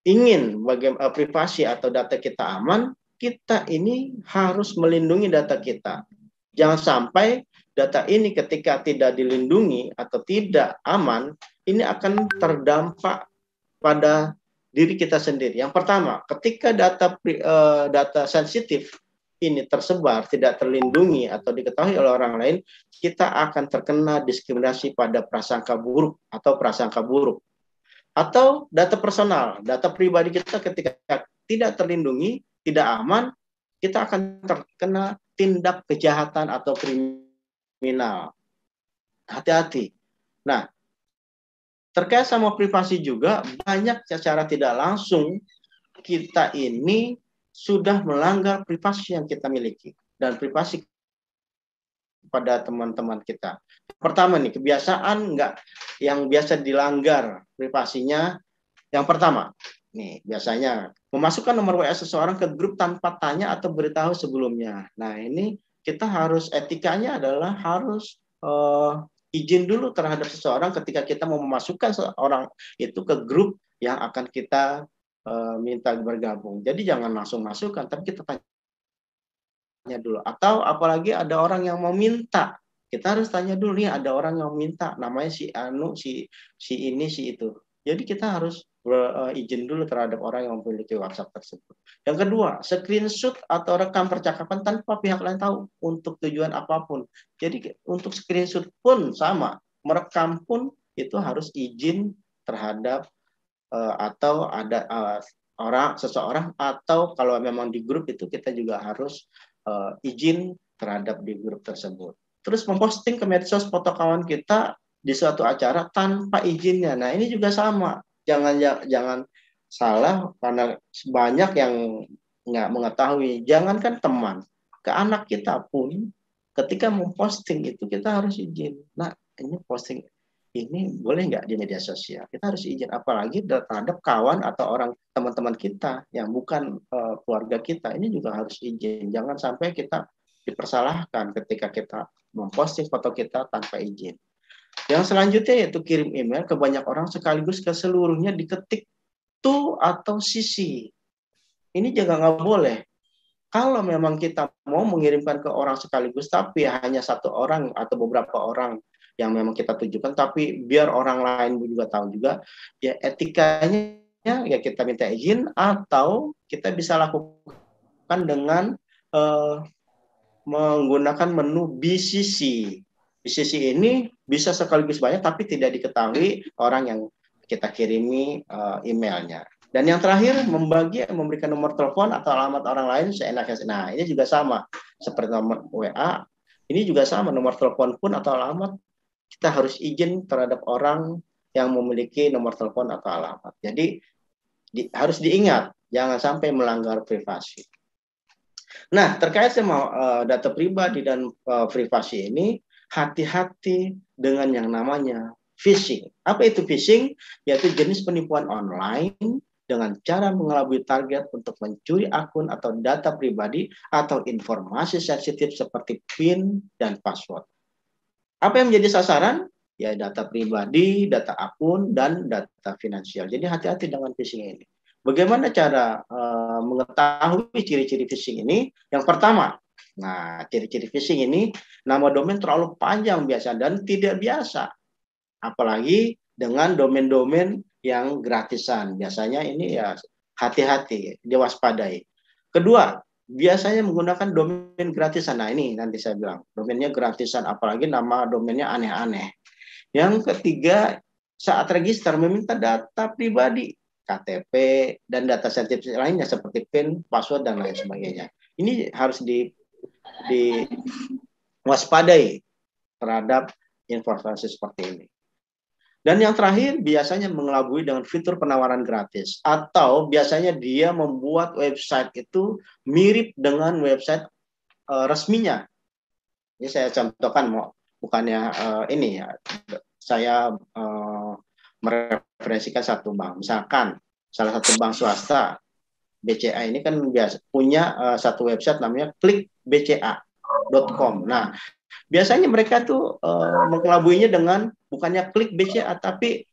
ingin bagaimana privasi atau data kita aman, kita ini harus melindungi data kita. Jangan sampai data ini ketika tidak dilindungi atau tidak aman, ini akan terdampak pada diri kita sendiri. Yang pertama, ketika data sensitif ini tersebar, tidak terlindungi atau diketahui oleh orang lain, kita akan terkena diskriminasi pada prasangka buruk atau prasangka buruk. Atau data personal, data pribadi kita ketika tidak terlindungi, tidak aman, kita akan terkena tindak kejahatan atau kriminal. Hati-hati. Nah, terkait sama privasi juga, banyak secara tidak langsung kita ini sudah melanggar privasi yang kita miliki dan privasi pada teman-teman kita. Pertama nih, kebiasaan yang biasa dilanggar privasinya. Yang pertama, nih biasanya memasukkan nomor WA seseorang ke grup tanpa tanya atau beritahu sebelumnya. Nah, ini kita harus, etikanya adalah harus izin dulu terhadap seseorang ketika kita mau memasukkan seseorang itu ke grup yang akan kita minta bergabung. Jadi jangan langsung masukkan, tapi kita tanya dulu. Atau apalagi ada orang yang mau minta, kita harus tanya dulu, nih ada orang yang minta, namanya si Anu, si ini, si itu. Jadi kita harus berizin dulu terhadap orang yang memiliki WhatsApp tersebut. Yang kedua, screenshot atau rekam percakapan tanpa pihak lain tahu untuk tujuan apapun. Jadi untuk screenshot pun sama, merekam pun itu harus izin terhadap atau ada seseorang, atau kalau memang di grup itu kita juga harus izin terhadap di grup tersebut. Terus memposting ke medsos foto kawan kita di suatu acara tanpa izinnya. Nah, ini juga sama. Jangan salah, karena banyak yang nggak mengetahui. Jangankan teman, ke anak kita pun ketika memposting itu kita harus izin. Nah, ini posting ini boleh nggak di media sosial? Kita harus izin, apalagi terhadap kawan atau orang teman-teman kita yang bukan keluarga kita. Ini juga harus izin. Jangan sampai kita dipersalahkan ketika kita memposting foto kita tanpa izin. Yang selanjutnya yaitu kirim email ke banyak orang sekaligus ke seluruhnya diketik to atau sisi. Ini juga nggak boleh. Kalau memang kita mau mengirimkan ke orang sekaligus, tapi hanya satu orang atau beberapa orang yang memang kita tujukan, tapi biar orang lain juga tahu juga, ya etikanya ya kita minta izin, atau kita bisa lakukan dilakukan dengan menggunakan menu BCC. BCC ini bisa sekaligus banyak, tapi tidak diketahui orang yang kita kirimi emailnya. Dan yang terakhir, memberikan nomor telepon atau alamat orang lain seenaknya. Nah, ini juga sama seperti nomor WA. Ini juga sama, nomor telepon pun atau alamat kita harus izin terhadap orang yang memiliki nomor telepon atau alamat. Jadi harus diingat, jangan sampai melanggar privasi. Nah, terkait sama data pribadi dan privasi ini, hati-hati dengan yang namanya phishing. Apa itu phishing? Yaitu jenis penipuan online dengan cara mengelabui target untuk mencuri akun atau data pribadi atau informasi sensitif seperti PIN dan password. Apa yang menjadi sasaran? Ya, data pribadi, data akun, dan data finansial. Jadi hati-hati dengan phishing ini. Bagaimana cara mengetahui ciri-ciri phishing ini? Yang pertama, nah, ciri-ciri phishing ini, nama domain terlalu panjang biasa dan tidak biasa. Apalagi dengan domain-domain yang gratisan. Biasanya ini ya hati-hati, diwaspadai. Kedua, biasanya menggunakan domain gratisan. Nah, ini nanti saya bilang, domainnya gratisan, apalagi nama domainnya aneh-aneh. Yang ketiga, saat register meminta data pribadi, KTP, dan data sensitif lainnya seperti PIN, password, dan lain sebagainya. Ini harus diwaspadai terhadap informasi seperti ini. Dan yang terakhir, biasanya mengelabui dengan fitur penawaran gratis. Atau biasanya dia membuat website itu mirip dengan website resminya. Ini saya contohkan, bukannya ini ya. Saya mereferensikan satu bank. Misalkan, salah satu bank swasta, BCA ini kan punya satu website namanya klikbca.com. Nah, biasanya mereka tuh mengelabuinya dengan bukannya klik BCA, tapi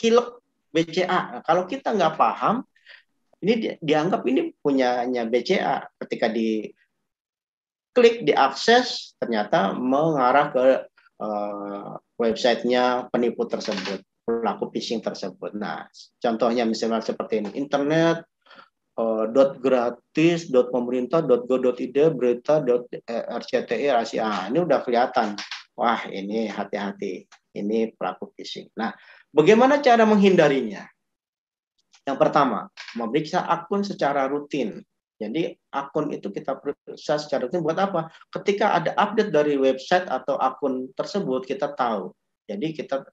kilek BCA. Nah, kalau kita nggak paham, ini dianggap ini punyanya BCA. Ketika diklik, diakses, ternyata mengarah ke websitenya penipu tersebut, pelaku phishing tersebut. Nah, contohnya misalnya seperti ini, internet .gratis, .pemerintah, .go.id, berita, .rcti, rahasia. Ini udah kelihatan. Wah, ini hati-hati. Ini pelaku phishing. Nah, bagaimana cara menghindarinya? Yang pertama, memeriksa akun secara rutin. Jadi, akun itu kita periksa secara rutin buat apa? Ketika ada update dari website atau akun tersebut, kita tahu. Jadi, kita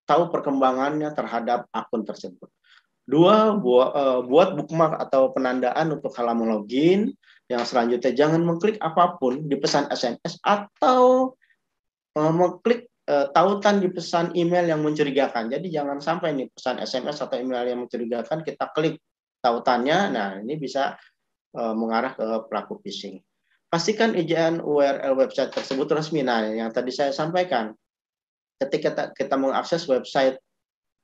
tahu perkembangannya terhadap akun tersebut. Dua, buat bookmark atau penandaan untuk halaman login. Yang selanjutnya, jangan mengklik apapun di pesan SMS atau mengklik tautan di pesan email yang mencurigakan. Jadi jangan sampai nih pesan SMS atau email yang mencurigakan kita klik tautannya. Nah, ini bisa mengarah ke pelaku phishing. Pastikan ejaan URL website tersebut resmi. Nah, yang tadi saya sampaikan, ketika kita mengakses website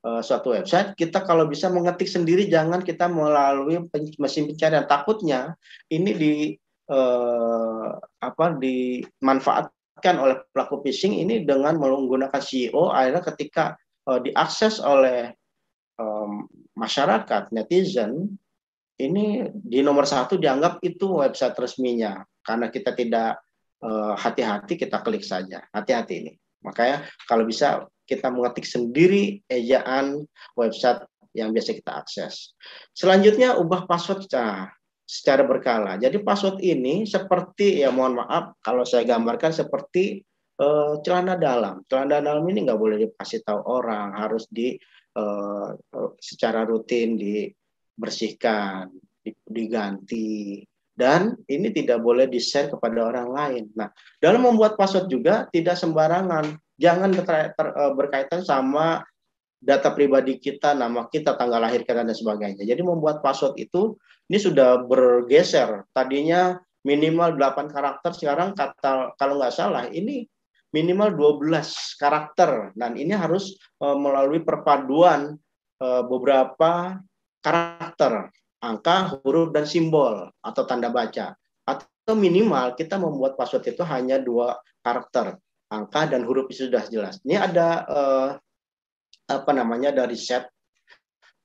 suatu website, kita kalau bisa mengetik sendiri, jangan kita melalui mesin pencarian. Takutnya ini dimanfaatkan oleh pelaku phishing ini dengan menggunakan SEO. Akhirnya ketika diakses oleh masyarakat, netizen, ini di nomor 1 dianggap itu website resminya. Karena kita tidak hati-hati, kita klik saja. Hati-hati ini. Makanya kalau bisa kita mengetik sendiri ejaan website yang biasa kita akses. Selanjutnya, ubah password secara berkala. Jadi password ini seperti, ya mohon maaf kalau saya gambarkan seperti celana dalam. Celana dalam ini nggak boleh dikasih tahu orang, harus secara rutin dibersihkan, diganti. Dan ini tidak boleh di-share kepada orang lain. Nah, dalam membuat password juga tidak sembarangan. Jangan berkaitan sama data pribadi kita, nama kita, tanggal lahir kita, dan sebagainya. Jadi membuat password itu, ini sudah bergeser. Tadinya minimal 8 karakter, sekarang kalau nggak salah, ini minimal 12 karakter. Dan ini harus melalui perpaduan beberapa karakter, angka, huruf, dan simbol atau tanda baca. Atau minimal kita membuat password itu hanya 2 karakter, angka dan huruf itu sudah jelas. Ini ada ada riset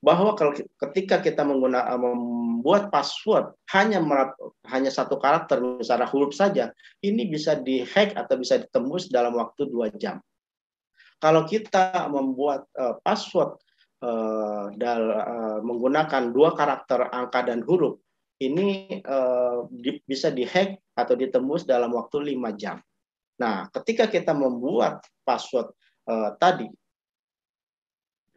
bahwa ketika kita membuat password hanya satu karakter, misalnya huruf saja, ini bisa dihack atau bisa ditembus dalam waktu 2 jam. Kalau kita membuat password menggunakan 2 karakter angka dan huruf, ini bisa dihack atau ditembus dalam waktu 5 jam. Nah, ketika kita membuat password tadi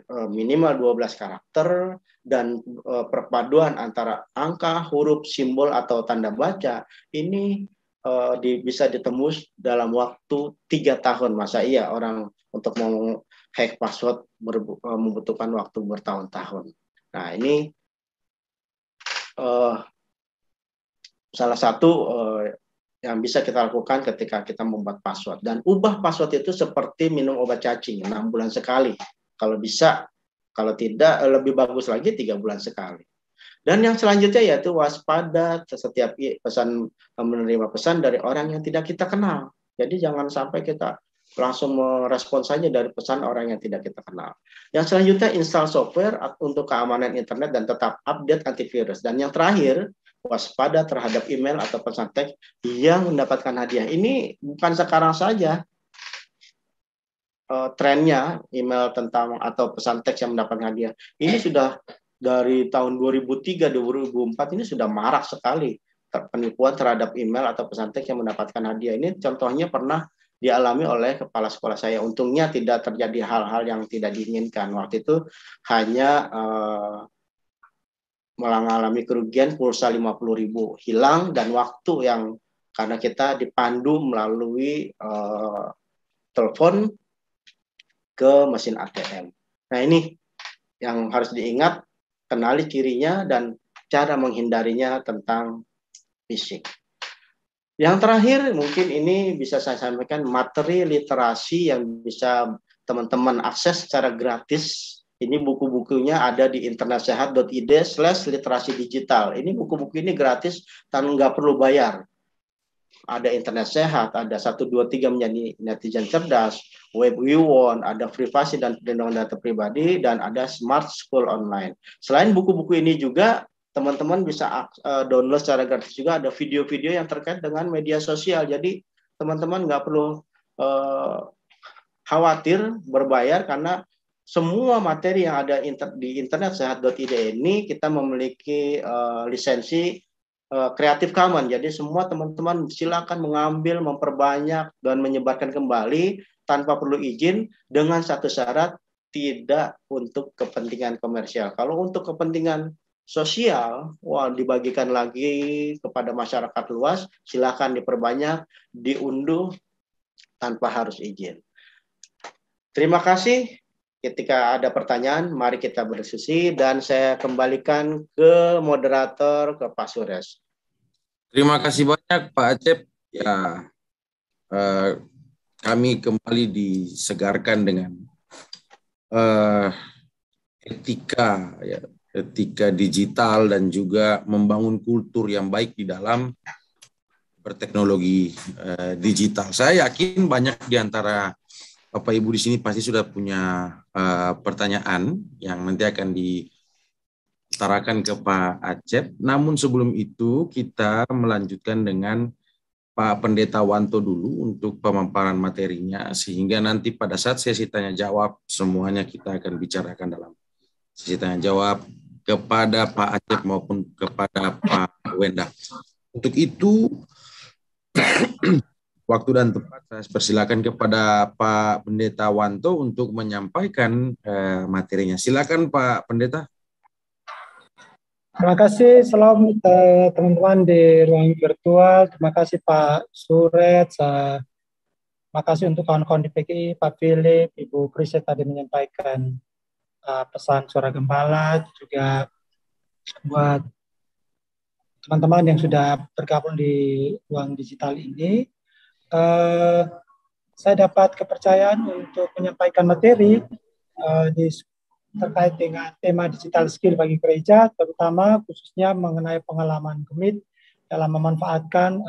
minimal 12 karakter dan perpaduan antara angka, huruf, simbol atau tanda baca, ini bisa ditembus dalam waktu 3 tahun. Masa iya orang untuk mau hack password membutuhkan waktu bertahun-tahun. Nah, ini salah satu yang bisa kita lakukan ketika kita membuat password. Dan ubah password itu seperti minum obat cacing, 6 bulan sekali. Kalau bisa, kalau tidak lebih bagus lagi 3 bulan sekali. Dan yang selanjutnya yaitu waspada setiap pesan, menerima pesan dari orang yang tidak kita kenal. Jadi jangan sampai kita langsung merespon saja dari pesan orang yang tidak kita kenal. Yang selanjutnya install software untuk keamanan internet dan tetap update antivirus. Dan yang terakhir, waspada terhadap email atau pesan teks yang mendapatkan hadiah. Ini bukan sekarang saja trennya email tentang atau pesan teks yang mendapatkan hadiah. Ini sudah dari tahun 2003-2004 ini sudah marak sekali penipuan terhadap email atau pesan teks yang mendapatkan hadiah. Ini contohnya pernah dialami oleh kepala sekolah saya. Untungnya tidak terjadi hal-hal yang tidak diinginkan. Waktu itu hanya mengalami kerugian pulsa 50.000 hilang dan waktu yang karena kita dipandu melalui telepon ke mesin ATM. Nah, ini yang harus diingat, kenali cirinya dan cara menghindarinya tentang phishing. Yang terakhir, mungkin ini bisa saya sampaikan materi literasi yang bisa teman-teman akses secara gratis. Ini buku-bukunya ada di internetsehat.id/literasi digital. Ini buku-buku ini gratis dan nggak perlu bayar. Ada internet sehat, ada 123 menjadi netizen cerdas, web Wiwon, ada privasi dan perlindungan data pribadi, dan ada smart school online. Selain buku-buku ini juga, teman-teman bisa download secara gratis juga ada video-video yang terkait dengan media sosial. Jadi teman-teman nggak perlu khawatir berbayar karena semua materi yang ada di internetsehat.id ini kita memiliki lisensi Creative Commons. Jadi semua teman-teman silakan mengambil, memperbanyak, dan menyebarkan kembali tanpa perlu izin dengan satu syarat, tidak untuk kepentingan komersial. Kalau untuk kepentingan sosial, dibagikan lagi kepada masyarakat luas, silakan diperbanyak, diunduh tanpa harus izin. Terima kasih. Ketika ada pertanyaan, mari kita berdiskusi dan saya kembalikan ke moderator, ke Pak Suresh. Terima kasih banyak Pak Acep. Ya, kami kembali disegarkan dengan etika, ya, etika digital dan juga membangun kultur yang baik di dalam berteknologi digital. Saya yakin banyak di antara Bapak Ibu di sini pasti sudah punya pertanyaan yang nanti akan diutarakan ke Pak Acep. Namun sebelum itu kita melanjutkan dengan Pak Pendeta Wanto dulu untuk pemaparan materinya, sehingga nanti pada saat sesi tanya jawab semuanya kita akan bicarakan dalam sesi tanya jawab kepada Pak Acep maupun kepada Pak Wenda. Untuk itu waktu dan tempat saya persilakan kepada Pak Pendeta Wanto untuk menyampaikan materinya. Silakan Pak Pendeta. Terima kasih, salam teman-teman di ruang virtual. Terima kasih Pak Suresh. Terima kasih untuk kawan-kawan di PGI, Pak Philip, Ibu Kriset tadi menyampaikan pesan suara gembala, juga buat teman-teman yang sudah bergabung di ruang digital ini. Saya dapat kepercayaan untuk menyampaikan materi terkait dengan tema digital skill bagi gereja, terutama khususnya mengenai pengalaman gemit dalam memanfaatkan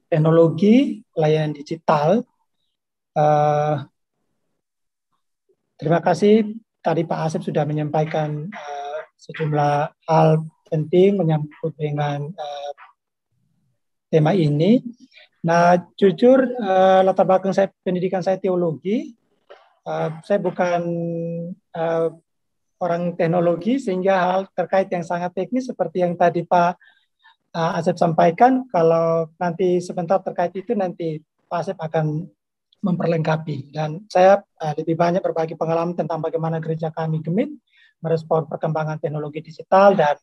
teknologi layanan digital. Terima kasih tadi Pak Asep sudah menyampaikan sejumlah hal penting menyangkut dengan tema ini. Nah, jujur latar belakang saya, pendidikan saya teologi. Saya bukan orang teknologi, sehingga hal terkait yang sangat teknis seperti yang tadi Pak Asep sampaikan, kalau nanti sebentar terkait itu nanti Pak Asep akan memperlengkapi. Dan saya lebih banyak berbagi pengalaman tentang bagaimana gereja kami Gemit merespon perkembangan teknologi digital dan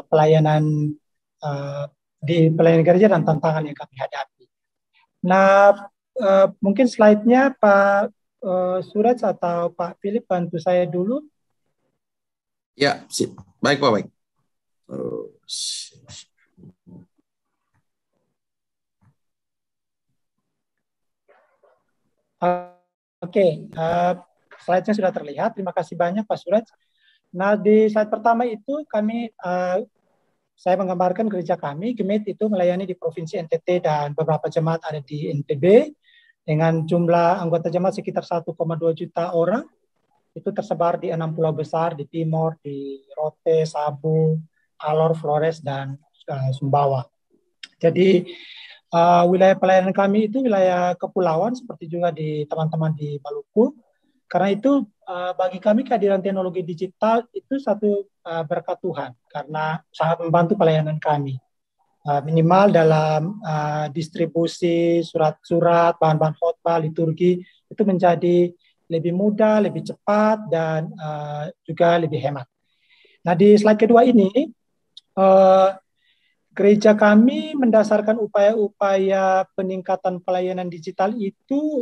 pelayanan di pelayanan gereja dan tantangan yang kami hadapi. Nah, mungkin slide-nya Pak Suraj atau Pak Philip bantu saya dulu. Ya, sip. Baik Pak, baik. Oke, slide-nya sudah terlihat. Terima kasih banyak Pak Suraj. Nah, di slide pertama itu saya menggambarkan gereja kami, Gemit itu melayani di Provinsi NTT dan beberapa jemaat ada di NTB dengan jumlah anggota jemaat sekitar 1,2 juta orang. Itu tersebar di 6 pulau besar di Timor, di Rote, Sabu, Alor, Flores, dan Sumbawa. Jadi wilayah pelayanan kami itu wilayah kepulauan seperti juga di teman-teman di Maluku. Karena itu bagi kami kehadiran teknologi digital itu satu berkat Tuhan karena sangat membantu pelayanan kami. Minimal dalam distribusi surat-surat, bahan-bahan khotbah, liturgi itu menjadi lebih mudah, lebih cepat, dan juga lebih hemat. Nah, di slide kedua ini, gereja kami mendasarkan upaya-upaya peningkatan pelayanan digital itu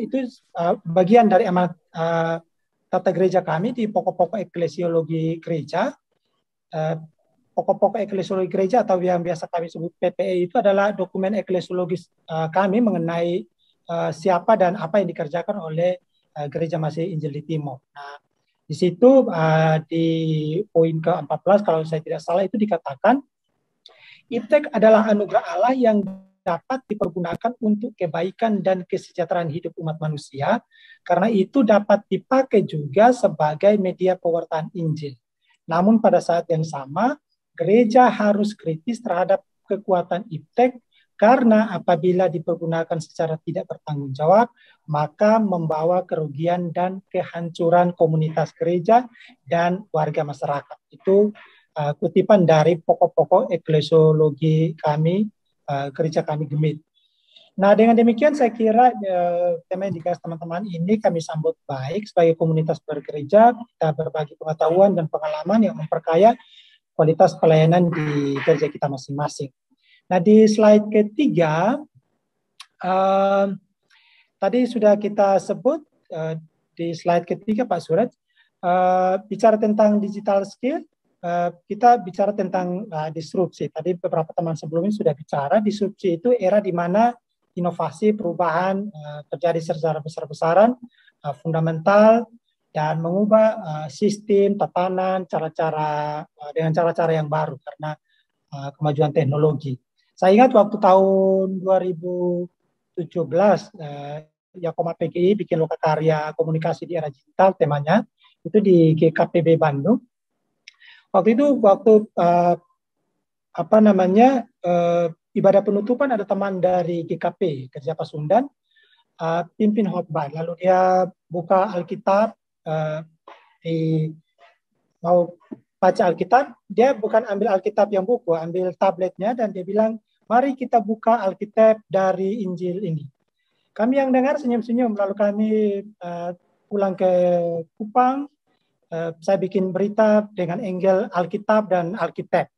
bagian dari amanat tata gereja kami di pokok-pokok eklesiologi gereja. Pokok-pokok eklesiologi gereja atau yang biasa kami sebut PPE itu adalah dokumen eklesiologis kami mengenai siapa dan apa yang dikerjakan oleh Gereja Masih Injil di Timor. Nah, di situ di poin ke-14 kalau saya tidak salah itu dikatakan iptek adalah anugerah Allah yang dapat dipergunakan untuk kebaikan dan kesejahteraan hidup umat manusia, karena itu dapat dipakai juga sebagai media pewartaan Injil. Namun pada saat yang sama, gereja harus kritis terhadap kekuatan iptek karena apabila dipergunakan secara tidak bertanggung jawab, maka membawa kerugian dan kehancuran komunitas gereja dan warga masyarakat. Itu kutipan dari pokok-pokok eklesiologi kami, gereja kami Gemit. Nah, dengan demikian saya kira tema yang dikasih teman-teman ini kami sambut baik sebagai komunitas bergereja, kita berbagi pengetahuan dan pengalaman yang memperkaya kualitas pelayanan di gereja kita masing-masing. Nah, di slide ketiga, tadi sudah kita sebut di slide ketiga Pak Suraj, bicara tentang digital skill, kita bicara tentang disrupsi. Tadi beberapa teman sebelumnya sudah bicara, disrupsi itu era di mana inovasi, perubahan terjadi secara besar-besaran, fundamental, dan mengubah sistem, tatanan, cara-cara dengan cara-cara yang baru karena kemajuan teknologi. Saya ingat waktu tahun 2017, Yakoma PGI bikin lokakarya komunikasi di era digital, temanya itu di GKPB Bandung. Waktu itu, ibadah penutupan ada teman dari GKP, Gereja Pasundan, pimpin khotbah. Lalu dia buka Alkitab, mau baca Alkitab, dia bukan ambil Alkitab yang buku, ambil tabletnya dan dia bilang, mari kita buka Alkitab dari Injil ini. Kami yang dengar senyum-senyum, lalu kami pulang ke Kupang, saya bikin berita dengan angle Alkitab dan Alkitab.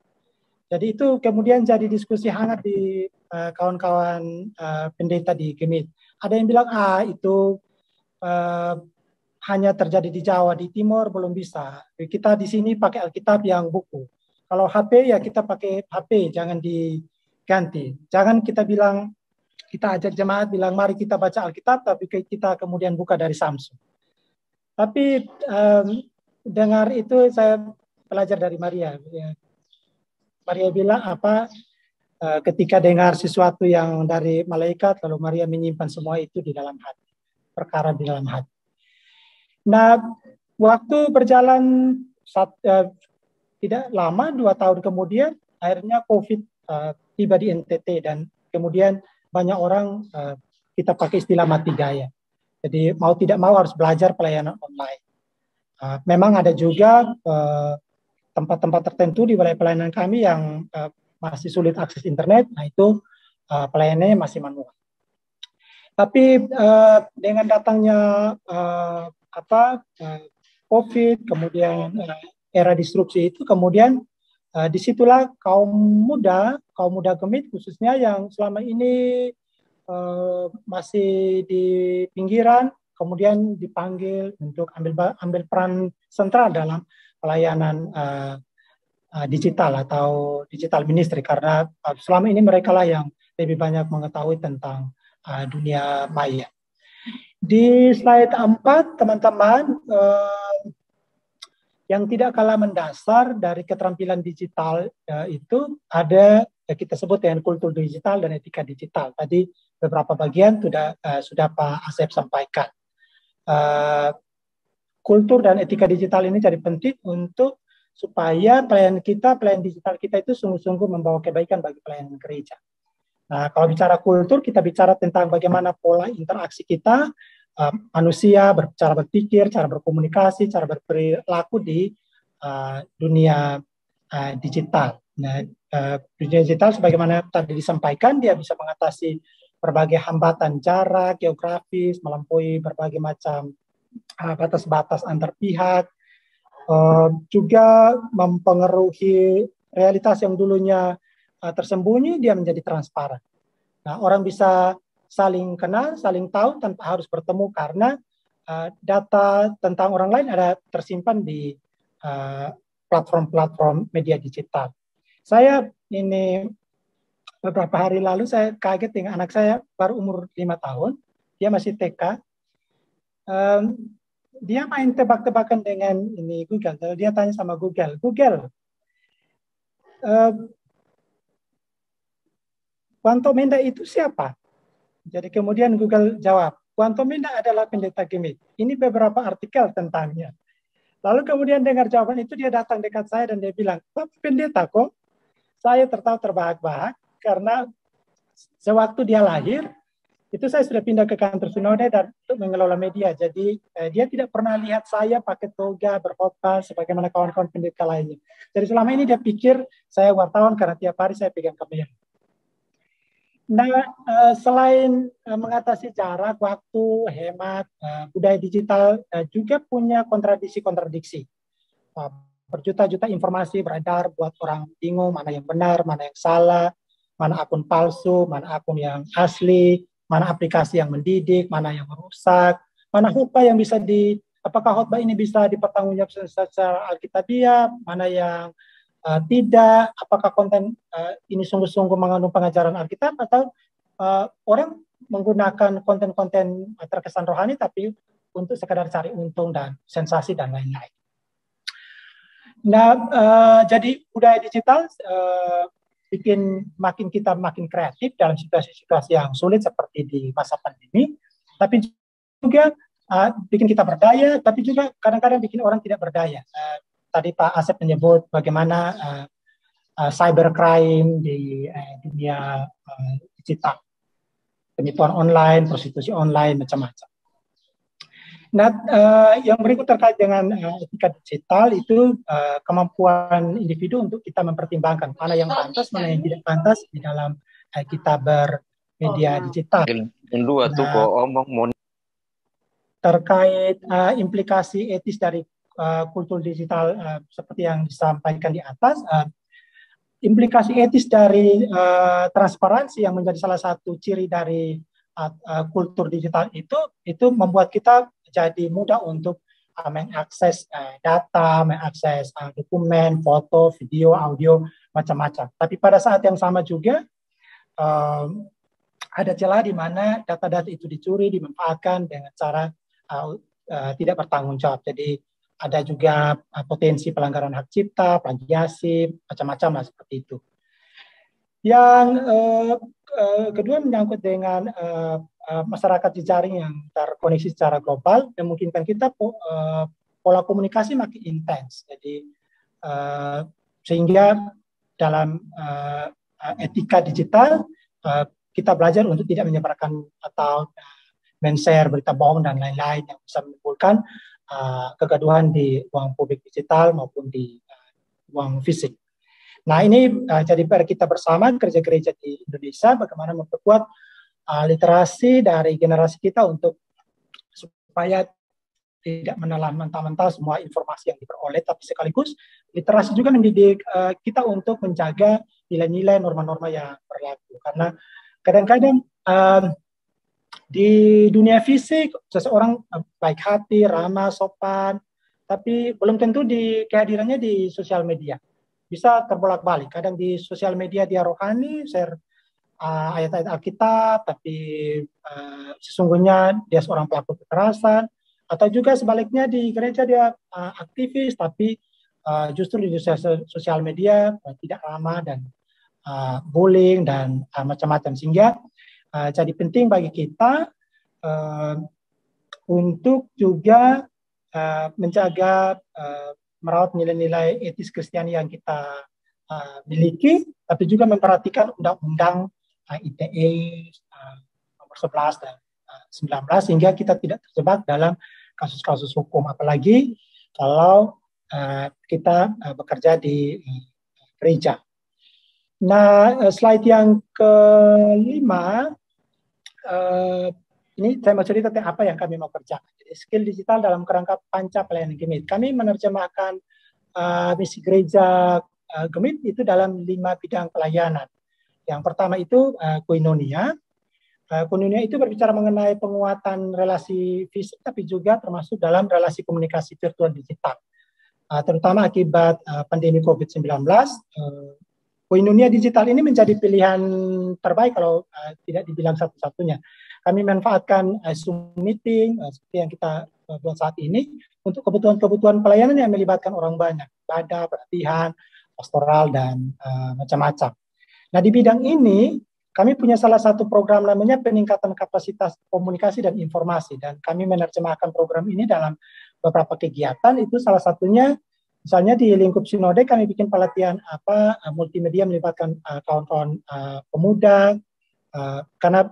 Jadi itu kemudian jadi diskusi hangat di kawan-kawan pendeta di Gemit. Ada yang bilang, itu hanya terjadi di Jawa, di Timur belum bisa. Kita di sini pakai Alkitab yang buku. Kalau HP ya kita pakai HP, jangan diganti. Jangan kita bilang, kita ajak jemaat bilang mari kita baca Alkitab, tapi kita kemudian buka dari Samsung. Tapi dengar itu saya belajar dari Maria. Maria bilang ketika dengar sesuatu yang dari malaikat, lalu Maria menyimpan semua itu di dalam hati, perkara di dalam hati. Nah, waktu berjalan tidak lama, 2 tahun kemudian, akhirnya COVID tiba di NTT dan kemudian banyak orang kita pakai istilah mati gaya. Jadi mau tidak mau harus belajar pelayanan online. Memang ada juga tempat-tempat tertentu di wilayah pelayanan kami yang masih sulit akses internet, nah itu pelayanannya masih manual. Tapi dengan datangnya COVID, kemudian era disrupsi itu, kemudian disitulah kaum muda Gemit khususnya yang selama ini masih di pinggiran, kemudian dipanggil untuk ambil peran sentral dalam pelayanan digital atau digital ministry, karena selama ini mereka lah yang lebih banyak mengetahui tentang dunia maya. Di slide 4, teman-teman, yang tidak kalah mendasar dari keterampilan digital itu ada kita sebut dengan kultur digital dan etika digital. Tadi beberapa bagian sudah Pak Asep sampaikan. Kultur dan etika digital ini jadi penting untuk supaya pelayanan digital kita itu sungguh-sungguh membawa kebaikan bagi pelayanan gereja. Nah, kalau bicara kultur, kita bicara tentang bagaimana pola interaksi kita, manusia, cara berpikir, cara berkomunikasi, cara berperilaku di dunia digital. Nah, dunia digital sebagaimana tadi disampaikan, dia bisa mengatasi berbagai hambatan jarak, geografis, melampaui berbagai macam batas-batas antar pihak, juga mempengaruhi realitas yang dulunya tersembunyi, dia menjadi transparan. Nah, orang bisa saling kenal, saling tahu tanpa harus bertemu karena data tentang orang lain ada tersimpan di platform-platform media digital. Saya ini beberapa hari lalu saya kaget dengan anak saya baru umur 5 tahun, dia masih TK. Dia main tebak-tebakan dengan ini Google. Dia tanya sama Google, Wanto Menda itu siapa? Jadi kemudian Google jawab, Wanto Menda adalah pendeta Gemit. Ini beberapa artikel tentangnya. Lalu kemudian dengar jawaban itu, dia datang dekat saya dan dia bilang, pendeta kok? Saya tertawa terbahak-bahak karena sewaktu dia lahir, itu saya sudah pindah ke kantor sinode dan untuk mengelola media. Jadi dia tidak pernah lihat saya pakai toga, berkhotbah sebagaimana kawan-kawan pendeta lainnya. Jadi selama ini dia pikir saya wartawan karena tiap hari saya pegang kamera. Nah, selain mengatasi jarak, waktu, hemat, budaya digital juga punya kontradiksi-kontradiksi. Berjuta-juta informasi beredar buat orang bingung mana yang benar, mana yang salah, mana akun palsu, mana akun yang asli, mana aplikasi yang mendidik, mana yang merusak, mana khotbah yang bisa apakah khotbah ini bisa dipertanggungjawabkan secara alkitabiah, mana yang tidak, apakah konten ini sungguh-sungguh mengandung pengajaran Alkitab atau orang menggunakan konten-konten terkesan rohani tapi untuk sekadar cari untung dan sensasi dan lain-lain. Nah, jadi budaya digital bikin kita makin kreatif dalam situasi-situasi yang sulit seperti di masa pandemi, tapi juga bikin kita berdaya, tapi juga kadang-kadang bikin orang tidak berdaya. Tadi Pak Asep menyebut bagaimana cybercrime di dunia digital, penipuan online, prostitusi online, macam-macam. Nah, yang berikut terkait dengan etika digital itu kemampuan individu untuk kita mempertimbangkan mana yang pantas, mana yang tidak pantas di dalam kita bermedia digital. Terkait implikasi etis dari kultur digital seperti yang disampaikan di atas, implikasi etis dari transparansi yang menjadi salah satu ciri dari kultur digital itu membuat kita jadi mudah untuk mengakses data, mengakses dokumen, foto, video, audio, macam-macam. Tapi pada saat yang sama juga ada celah di mana data-data itu dicuri, dimanfaatkan dengan cara tidak bertanggung jawab. Jadi ada juga potensi pelanggaran hak cipta, plagiasi, macam-macam lah seperti itu. Yang kedua menyangkut dengan masyarakat jejaring yang terkoneksi secara global, memungkinkan kita pola komunikasi makin intens. Jadi sehingga dalam etika digital kita belajar untuk tidak menyebarkan atau men-share berita bohong dan lain-lain yang bisa menimbulkan kegaduhan di ruang publik digital maupun di ruang fisik. Nah, ini jadi PR kita bersama gereja-gereja di Indonesia, bagaimana memperkuat literasi dari generasi kita untuk supaya tidak menelan mentah-mentah semua informasi yang diperoleh, tapi sekaligus literasi juga mendidik kita untuk menjaga nilai-nilai, norma-norma yang berlaku. Karena kadang-kadang di dunia fisik seseorang baik hati, ramah, sopan, tapi belum tentu di kehadirannya di sosial media. Bisa terbolak-balik. Kadang di sosial media dia rohani, share ayat-ayat Alkitab, tapi sesungguhnya dia seorang pelaku kekerasan. Atau juga sebaliknya di gereja dia aktivis, tapi justru di sosial media tidak ramah dan bullying dan macam-macam. Sehingga jadi penting bagi kita untuk juga menjaga merawat nilai-nilai etis Kristiani yang kita miliki, tapi juga memperhatikan undang-undang ITE nomor 11 dan 19 sehingga kita tidak terjebak dalam kasus-kasus hukum, apalagi kalau kita bekerja di gereja. Nah, slide yang kelima, ini saya mau cerita tentang apa yang kami mau kerjakan. Jadi skill digital dalam kerangka panca pelayanan Gemit. Kami menerjemahkan misi gereja Gemit itu dalam 5 bidang pelayanan. Yang pertama itu koinonia. Koinonia itu berbicara mengenai penguatan relasi fisik, tapi juga termasuk dalam relasi komunikasi virtual digital. Terutama akibat pandemi COVID-19, koinonia digital ini menjadi pilihan terbaik kalau tidak dibilang satu-satunya. Kami manfaatkan Zoom meeting seperti yang kita buat saat ini untuk kebutuhan-kebutuhan pelayanan yang melibatkan orang banyak, ibadah, pelatihan, pastoral, dan macam-macam. Nah, di bidang ini kami punya salah satu program namanya peningkatan kapasitas komunikasi dan informasi, dan kami menerjemahkan program ini dalam beberapa kegiatan. Itu salah satunya, misalnya di lingkup sinode kami bikin pelatihan multimedia melibatkan kawan-kawan pemuda, karena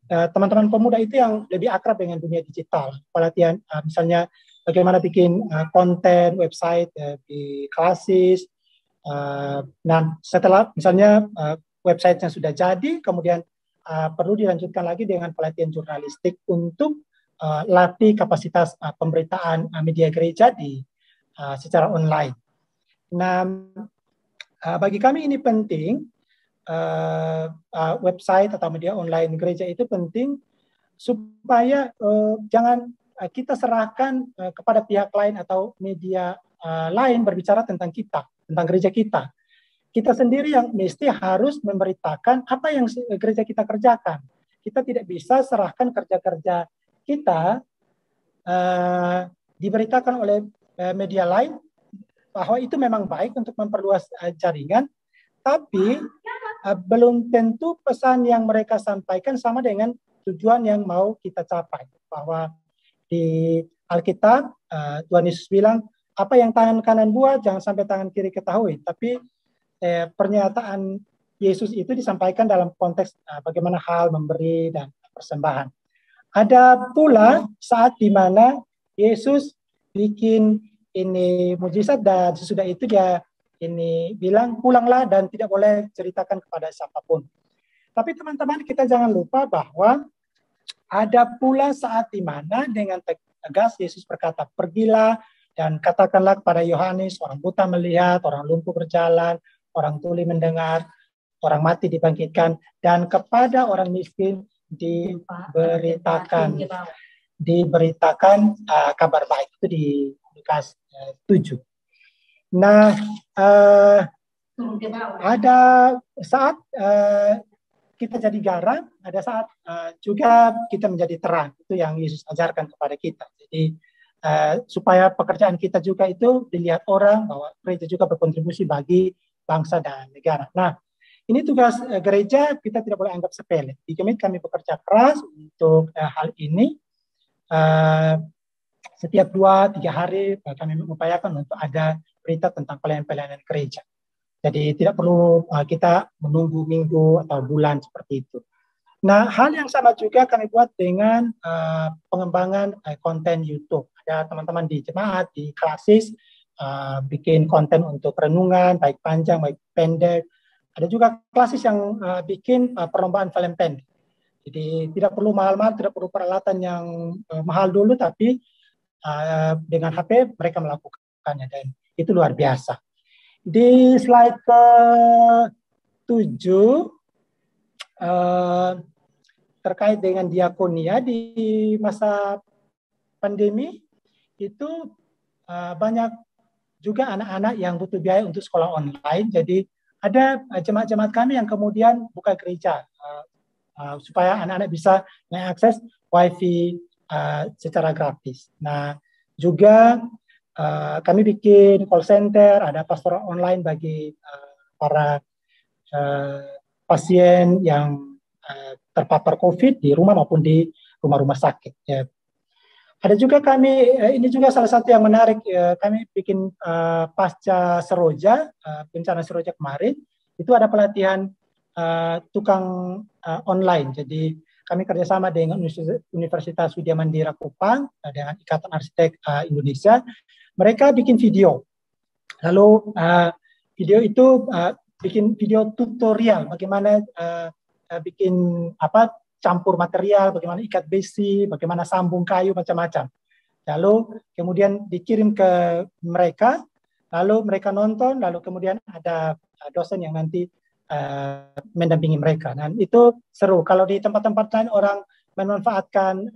teman-teman pemuda itu yang lebih akrab dengan dunia digital. Pelatihan misalnya bagaimana bikin konten website di Klasis. Nah, setelah misalnya website yang sudah jadi, kemudian perlu dilanjutkan lagi dengan pelatihan jurnalistik untuk latih kapasitas pemberitaan media gereja di secara online. Nah, bagi kami ini penting, website atau media online gereja itu penting supaya jangan kita serahkan kepada pihak lain atau media lain berbicara tentang kita, tentang gereja kita. Kita sendiri yang mesti harus memberitakan apa yang gereja kita kerjakan. Kita tidak bisa serahkan kerja-kerja kita diberitakan oleh media lain bahwa itu memang baik untuk memperluas jaringan, tapi belum tentu pesan yang mereka sampaikan sama dengan tujuan yang mau kita capai. Bahwa di Alkitab Tuhan Yesus bilang, apa yang tangan kanan buat jangan sampai tangan kiri ketahui. Tapi pernyataan Yesus itu disampaikan dalam konteks bagaimana hal memberi dan persembahan. Ada pula saat di mana Yesus bikin ini mujizat dan sesudah itu dia ini bilang pulanglah dan tidak boleh ceritakan kepada siapapun. Tapi teman-teman, kita jangan lupa bahwa ada pula saat di mana dengan tegas Yesus berkata, pergilah dan katakanlah kepada Yohanes, orang buta melihat, orang lumpuh berjalan, orang tuli mendengar, orang mati dibangkitkan, dan kepada orang miskin diberitakan kabar baik. Itu di Lukas 7. Nah, ada saat kita jadi garam, ada saat juga kita menjadi terang. Itu yang Yesus ajarkan kepada kita. Jadi supaya pekerjaan kita juga itu dilihat orang bahwa gereja juga berkontribusi bagi bangsa dan negara. Nah, ini tugas gereja, kita tidak boleh anggap sepele. Di Gemit kami bekerja keras untuk hal ini. setiap 2-3 hari kami mengupayakan untuk ada berita tentang pelayanan-pelayanan gereja. Jadi tidak perlu kita menunggu minggu atau bulan seperti itu. Nah, hal yang sama juga kami buat dengan pengembangan konten YouTube. Ada teman-teman di jemaat, di klasis, bikin konten untuk renungan, baik panjang, baik pendek. Ada juga klasis yang bikin perlombaan film pendek. Jadi tidak perlu mahal-mahal, tidak perlu peralatan yang mahal dulu, tapi dengan HP mereka melakukannya, dan itu luar biasa. Di slide ke-7, terkait dengan diakonia di masa pandemi, itu banyak juga anak-anak yang butuh biaya untuk sekolah online. Jadi ada jemaat-jemaat kami yang kemudian buka gereja supaya anak-anak bisa mengakses wifi secara gratis. Nah, juga kami bikin call center, ada pastoral online bagi para pasien yang terpapar COVID di rumah maupun di rumah-rumah sakit. Ya. Ada juga kami, ini juga salah satu yang menarik, kami bikin pasca Seroja, bencana Seroja kemarin, itu ada pelatihan tukang online. Jadi kami kerjasama dengan Universitas Widya Mandira Kupang, dengan Ikatan Arsitek Indonesia. Mereka bikin video. Lalu video itu bikin video tutorial bagaimana bikin campur material, bagaimana ikat besi, bagaimana sambung kayu, macam-macam. Lalu kemudian dikirim ke mereka, lalu mereka nonton, lalu kemudian ada dosen yang nanti mendampingi mereka. Dan itu seru. Kalau di tempat-tempat lain orang memanfaatkan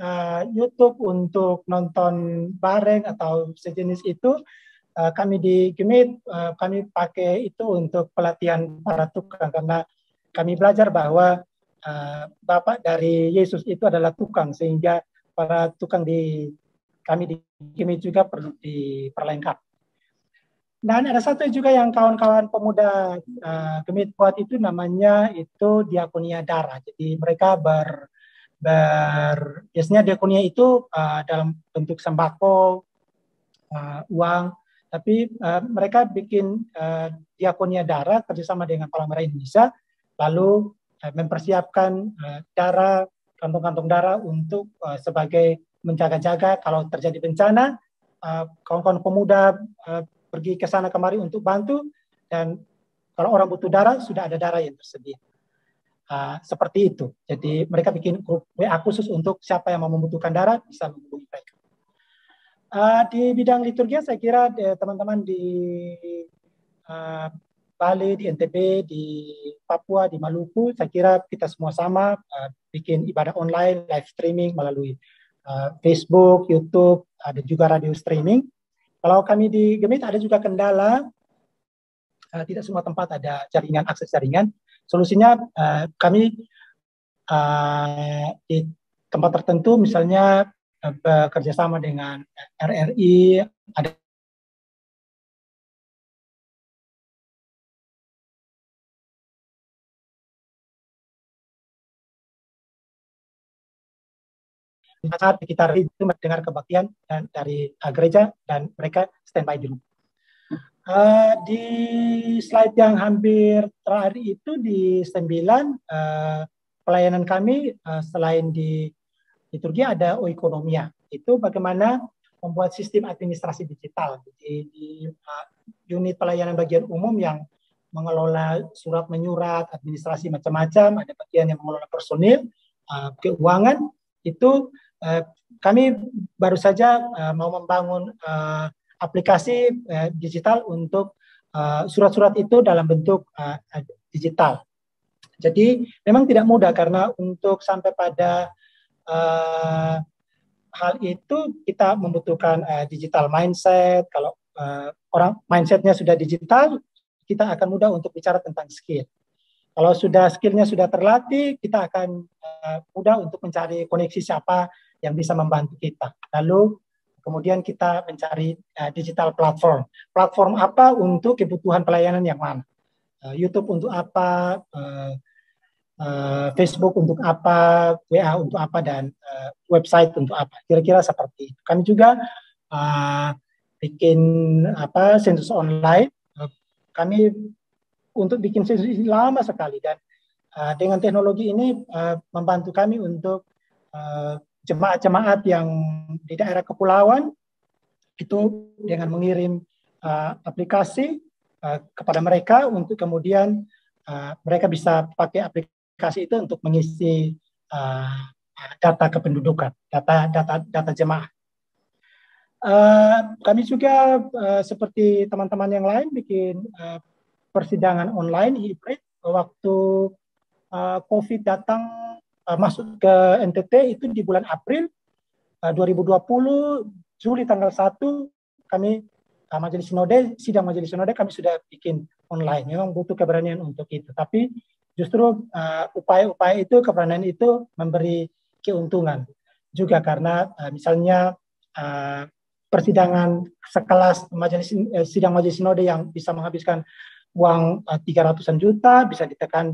YouTube untuk nonton bareng atau sejenis itu, kami di Gemit kami pakai itu untuk pelatihan para tukang, karena kami belajar bahwa Bapak dari Yesus itu adalah tukang, sehingga para tukang kami di Gemit juga perlu diperlengkapi. Dan ada satu juga yang kawan-kawan pemuda Gemit buat itu, namanya itu diakonia darah. Jadi mereka biasanya diakonia itu dalam bentuk sembako, uang, tapi mereka bikin diakonia darah kerjasama dengan Palang Merah Indonesia, lalu mempersiapkan darah, kantong-kantong darah untuk sebagai menjaga-jaga kalau terjadi bencana, kawan-kawan pemuda pergi ke sana kemari untuk bantu, dan kalau orang butuh darah sudah ada darah yang tersedia. Seperti itu. Jadi mereka bikin grup WA khusus untuk siapa yang mau membutuhkan darah bisa menghubungi mereka. Di bidang liturgi saya kira teman-teman di Bali, di NTB, di Papua, di Maluku, saya kira kita semua sama bikin ibadah online, live streaming melalui Facebook, YouTube, ada juga radio streaming. Kalau kami di Gemit ada juga kendala, tidak semua tempat ada jaringan, akses jaringan. Solusinya kami di tempat tertentu misalnya bekerja sama dengan RRI, ada saat kita itu mendengar kebaktian dari gereja, dan mereka standby di rumah. Di slide yang hampir terakhir itu di 9, pelayanan kami selain di liturgi ada oikonomia. Itu bagaimana membuat sistem administrasi digital. Di unit pelayanan bagian umum yang mengelola surat menyurat, administrasi macam-macam, ada bagian yang mengelola personil, keuangan, itu kami baru saja mau membangun aplikasi digital untuk surat-surat itu dalam bentuk digital. Jadi memang tidak mudah, karena untuk sampai pada hal itu kita membutuhkan digital mindset. Kalau orang mindsetnya sudah digital, kita akan mudah untuk bicara tentang skill. Kalau sudah skillnya sudah terlatih, kita akan mudah untuk mencari koneksi siapa yang bisa membantu kita. Lalu kemudian kita mencari digital platform. Platform apa untuk kebutuhan pelayanan yang mana? YouTube untuk apa? Facebook untuk apa, WA untuk apa, dan website untuk apa. Kira-kira seperti itu. Kami juga bikin sensus online. Kami untuk bikin sensus ini lama sekali, dan dengan teknologi ini membantu kami untuk jemaat-jemaat yang di daerah kepulauan itu dengan mengirim aplikasi kepada mereka untuk kemudian mereka bisa pakai aplikasi itu untuk mengisi data kependudukan, data jemaah. Kami juga seperti teman-teman yang lain bikin persidangan online hybrid. Waktu COVID datang masuk ke NTT itu di bulan April 2020, Juli tanggal 1 kami sidang majelis sinode kami sudah bikin online. Memang butuh keberanian untuk itu, tapi justru upaya-upaya itu, keberanian itu memberi keuntungan juga, karena misalnya persidangan sekelas sidang majelis sinode yang bisa menghabiskan uang 300-an juta bisa ditekan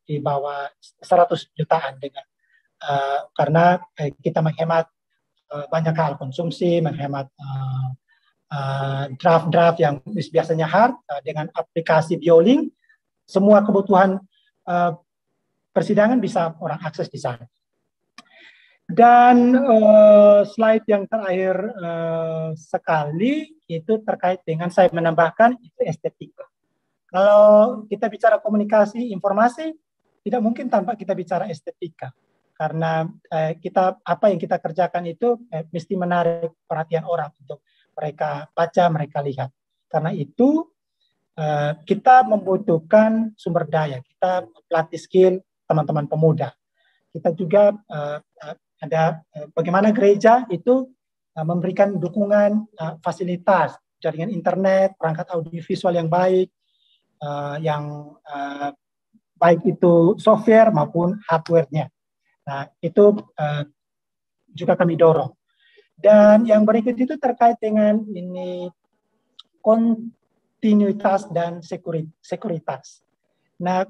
di bawah 100 jutaan dengan karena kita menghemat banyak hal, konsumsi, menghemat draft-draft yang biasanya hard, dengan aplikasi BioLink semua kebutuhan persidangan bisa orang akses di sana. Dan slide yang terakhir sekali itu terkait dengan, saya menambahkan, itu estetika. Kalau kita bicara komunikasi, informasi, tidak mungkin tanpa kita bicara estetika. Karena apa yang kita kerjakan itu mesti menarik perhatian orang untuk mereka baca, mereka lihat. Karena itu kita membutuhkan sumber daya, kita pelatih skill teman-teman pemuda. Kita juga ada bagaimana gereja itu memberikan dukungan fasilitas, jaringan internet, perangkat audiovisual yang baik, baik itu software maupun hardware-nya. Nah, itu juga kami dorong. Dan yang berikut itu terkait dengan ini kontinuitas dan sekuritas. Nah,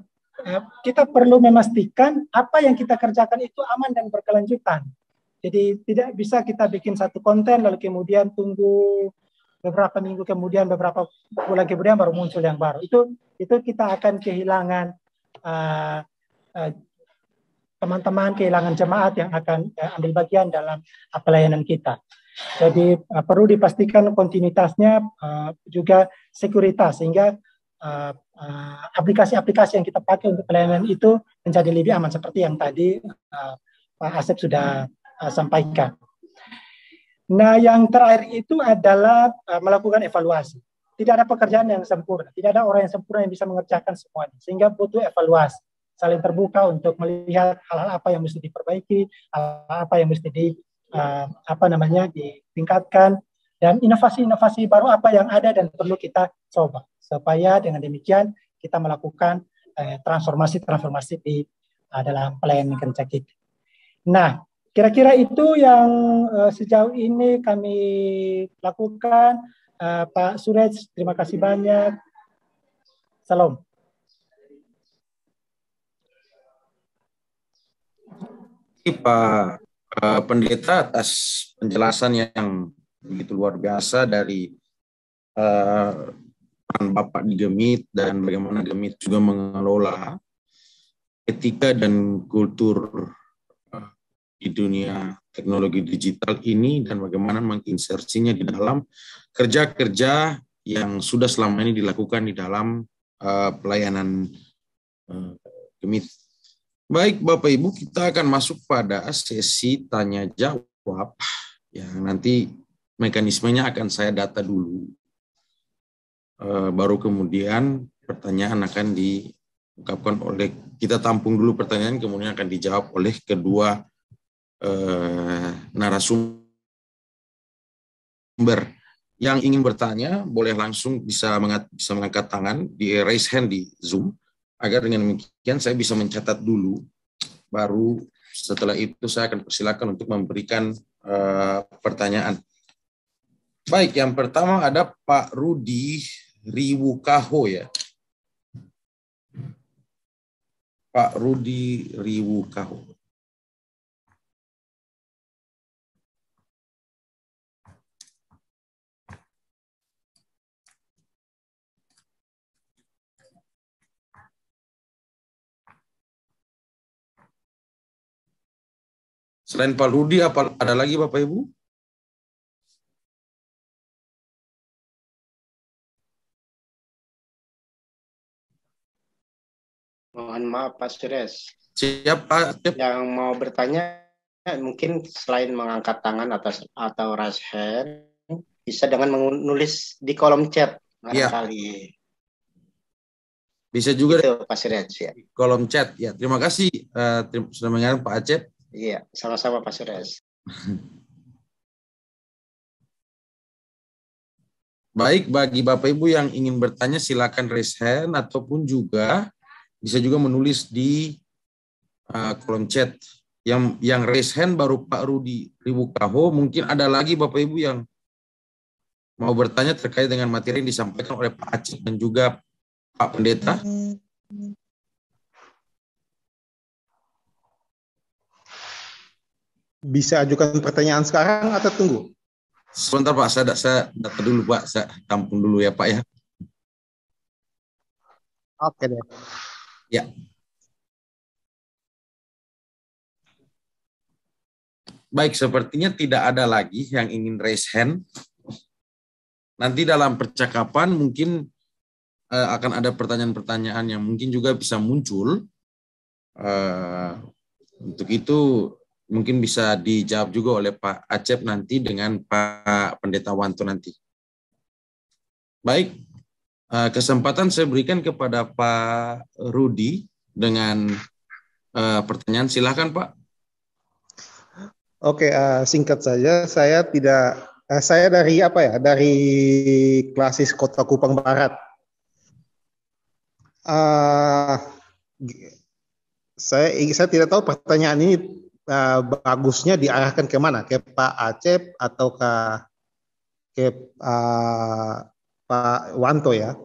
kita perlu memastikan apa yang kita kerjakan itu aman dan berkelanjutan. Jadi tidak bisa kita bikin satu konten lalu kemudian tunggu beberapa minggu kemudian, beberapa bulan kemudian baru muncul yang baru. Itu kita akan kehilangan teman-teman, kehilangan jemaat yang akan ambil bagian dalam pelayanan kita. Jadi perlu dipastikan kontinuitasnya, juga sekuritas, sehingga aplikasi-aplikasi yang kita pakai untuk pelayanan itu menjadi lebih aman, seperti yang tadi Pak Asep sudah sampaikan. Nah, yang terakhir itu adalah melakukan evaluasi. Tidak ada pekerjaan yang sempurna, tidak ada orang yang sempurna yang bisa mengerjakan semuanya, sehingga butuh evaluasi, saling terbuka untuk melihat hal-hal apa yang mesti diperbaiki, hal-hal apa yang mesti ditingkatkan, dan inovasi-inovasi baru apa yang ada dan perlu kita coba, supaya dengan demikian kita melakukan transformasi-transformasi di dalam pelayanan gereja kita. Nah, kira-kira itu yang sejauh ini kami lakukan. Pak Suret, terima kasih banyak. Salam. Pak Pendeta, atas penjelasan yang begitu luar biasa dari Bapak di Gemit dan bagaimana Gemit juga mengelola etika dan kultur di dunia teknologi digital ini dan bagaimana menginsersinya di dalam kerja-kerja yang sudah selama ini dilakukan di dalam pelayanan Gemit. Baik Bapak Ibu, kita akan masuk pada sesi tanya jawab yang nanti mekanismenya akan saya data dulu. Baru kemudian pertanyaan akan diungkapkan oleh, kita tampung dulu pertanyaan, kemudian akan dijawab oleh kedua narasumber. Yang ingin bertanya boleh langsung bisa mengangkat tangan, di raise hand di Zoom, agar dengan demikian saya bisa mencatat dulu, baru setelah itu saya akan persilakan untuk memberikan pertanyaan. Baik, yang pertama ada Pak Rudi Riwukaho ya. Pak Rudi Riwukaho. Selain Pak Rudi, apa ada lagi Bapak Ibu? Mohon maaf Pak Sures. Siap Pak. Yang mau bertanya mungkin selain mengangkat tangan atau raise hand, bisa dengan menulis di kolom chat barangkali. Bisa juga itu Pak Sures ya. Di kolom chat ya. Terima kasih sudah mendengar Pak Acep. Iya, sama-sama Pak Sures. Baik, bagi Bapak Ibu yang ingin bertanya silakan raise hand ataupun juga bisa juga menulis di kolom chat. Yang raise hand baru Pak Rudi Riwukaho. Mungkin ada lagi Bapak Ibu yang mau bertanya terkait dengan materi yang disampaikan oleh Pak Acep dan juga Pak Pendeta. Bisa ajukan pertanyaan sekarang atau tunggu? Sebentar Pak, saya data dulu Pak, saya tampung dulu ya Pak ya. Oke deh. Ya. Baik, sepertinya tidak ada lagi yang ingin raise hand. Nanti dalam percakapan mungkin akan ada pertanyaan-pertanyaan yang mungkin juga bisa muncul. Untuk itu mungkin bisa dijawab juga oleh Pak Acep nanti dengan Pak Pendeta Wanto nanti. Baik, kesempatan saya berikan kepada Pak Rudi dengan pertanyaan. Silakan Pak. Oke, singkat saja. Saya dari Dari Klasis Kota Kupang Barat. Saya tidak tahu pertanyaan ini bagusnya diarahkan ke mana, ke Pak Acep atau ke Pak Wanto ya.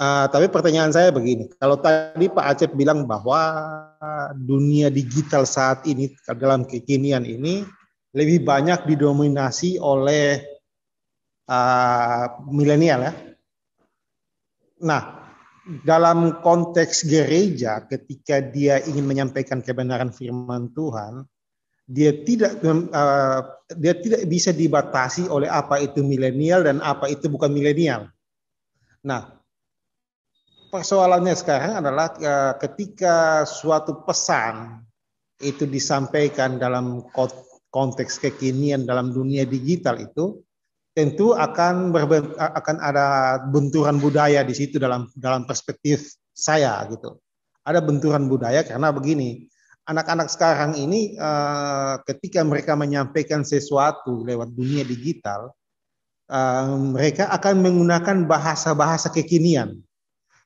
Tapi pertanyaan saya begini, kalau tadi Pak Acep bilang bahwa dunia digital saat ini dalam kekinian ini lebih banyak didominasi oleh milenial ya. Nah, dalam konteks gereja ketika dia ingin menyampaikan kebenaran firman Tuhan, dia tidak bisa dibatasi oleh apa itu milenial dan apa itu bukan milenial. Nah, persoalannya sekarang adalah ketika suatu pesan itu disampaikan dalam konteks kekinian dalam dunia digital itu, tentu akan ada benturan budaya di situ dalam perspektif saya gitu. Ada benturan budaya karena begini, anak-anak sekarang ini ketika mereka menyampaikan sesuatu lewat dunia digital, mereka akan menggunakan bahasa-bahasa kekinian.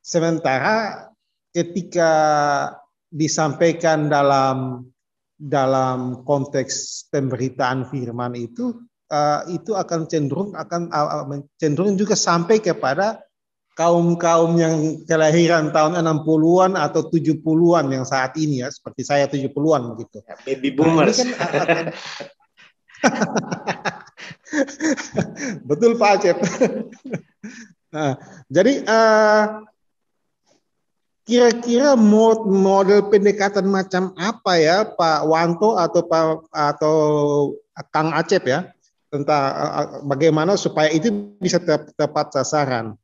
Sementara ketika disampaikan dalam konteks pemberitaan firman itu akan cenderung juga sampai kepada kaum-kaum yang kelahiran tahun 60-an atau 70-an yang saat ini ya, seperti saya 70-an begitu. Ya, baby boomers. Nah, betul Pak Acep. Nah, jadi kira-kira model pendekatan macam apa ya Pak Wanto atau Kang Acep ya, tentang bagaimana supaya itu bisa tepat sasaran.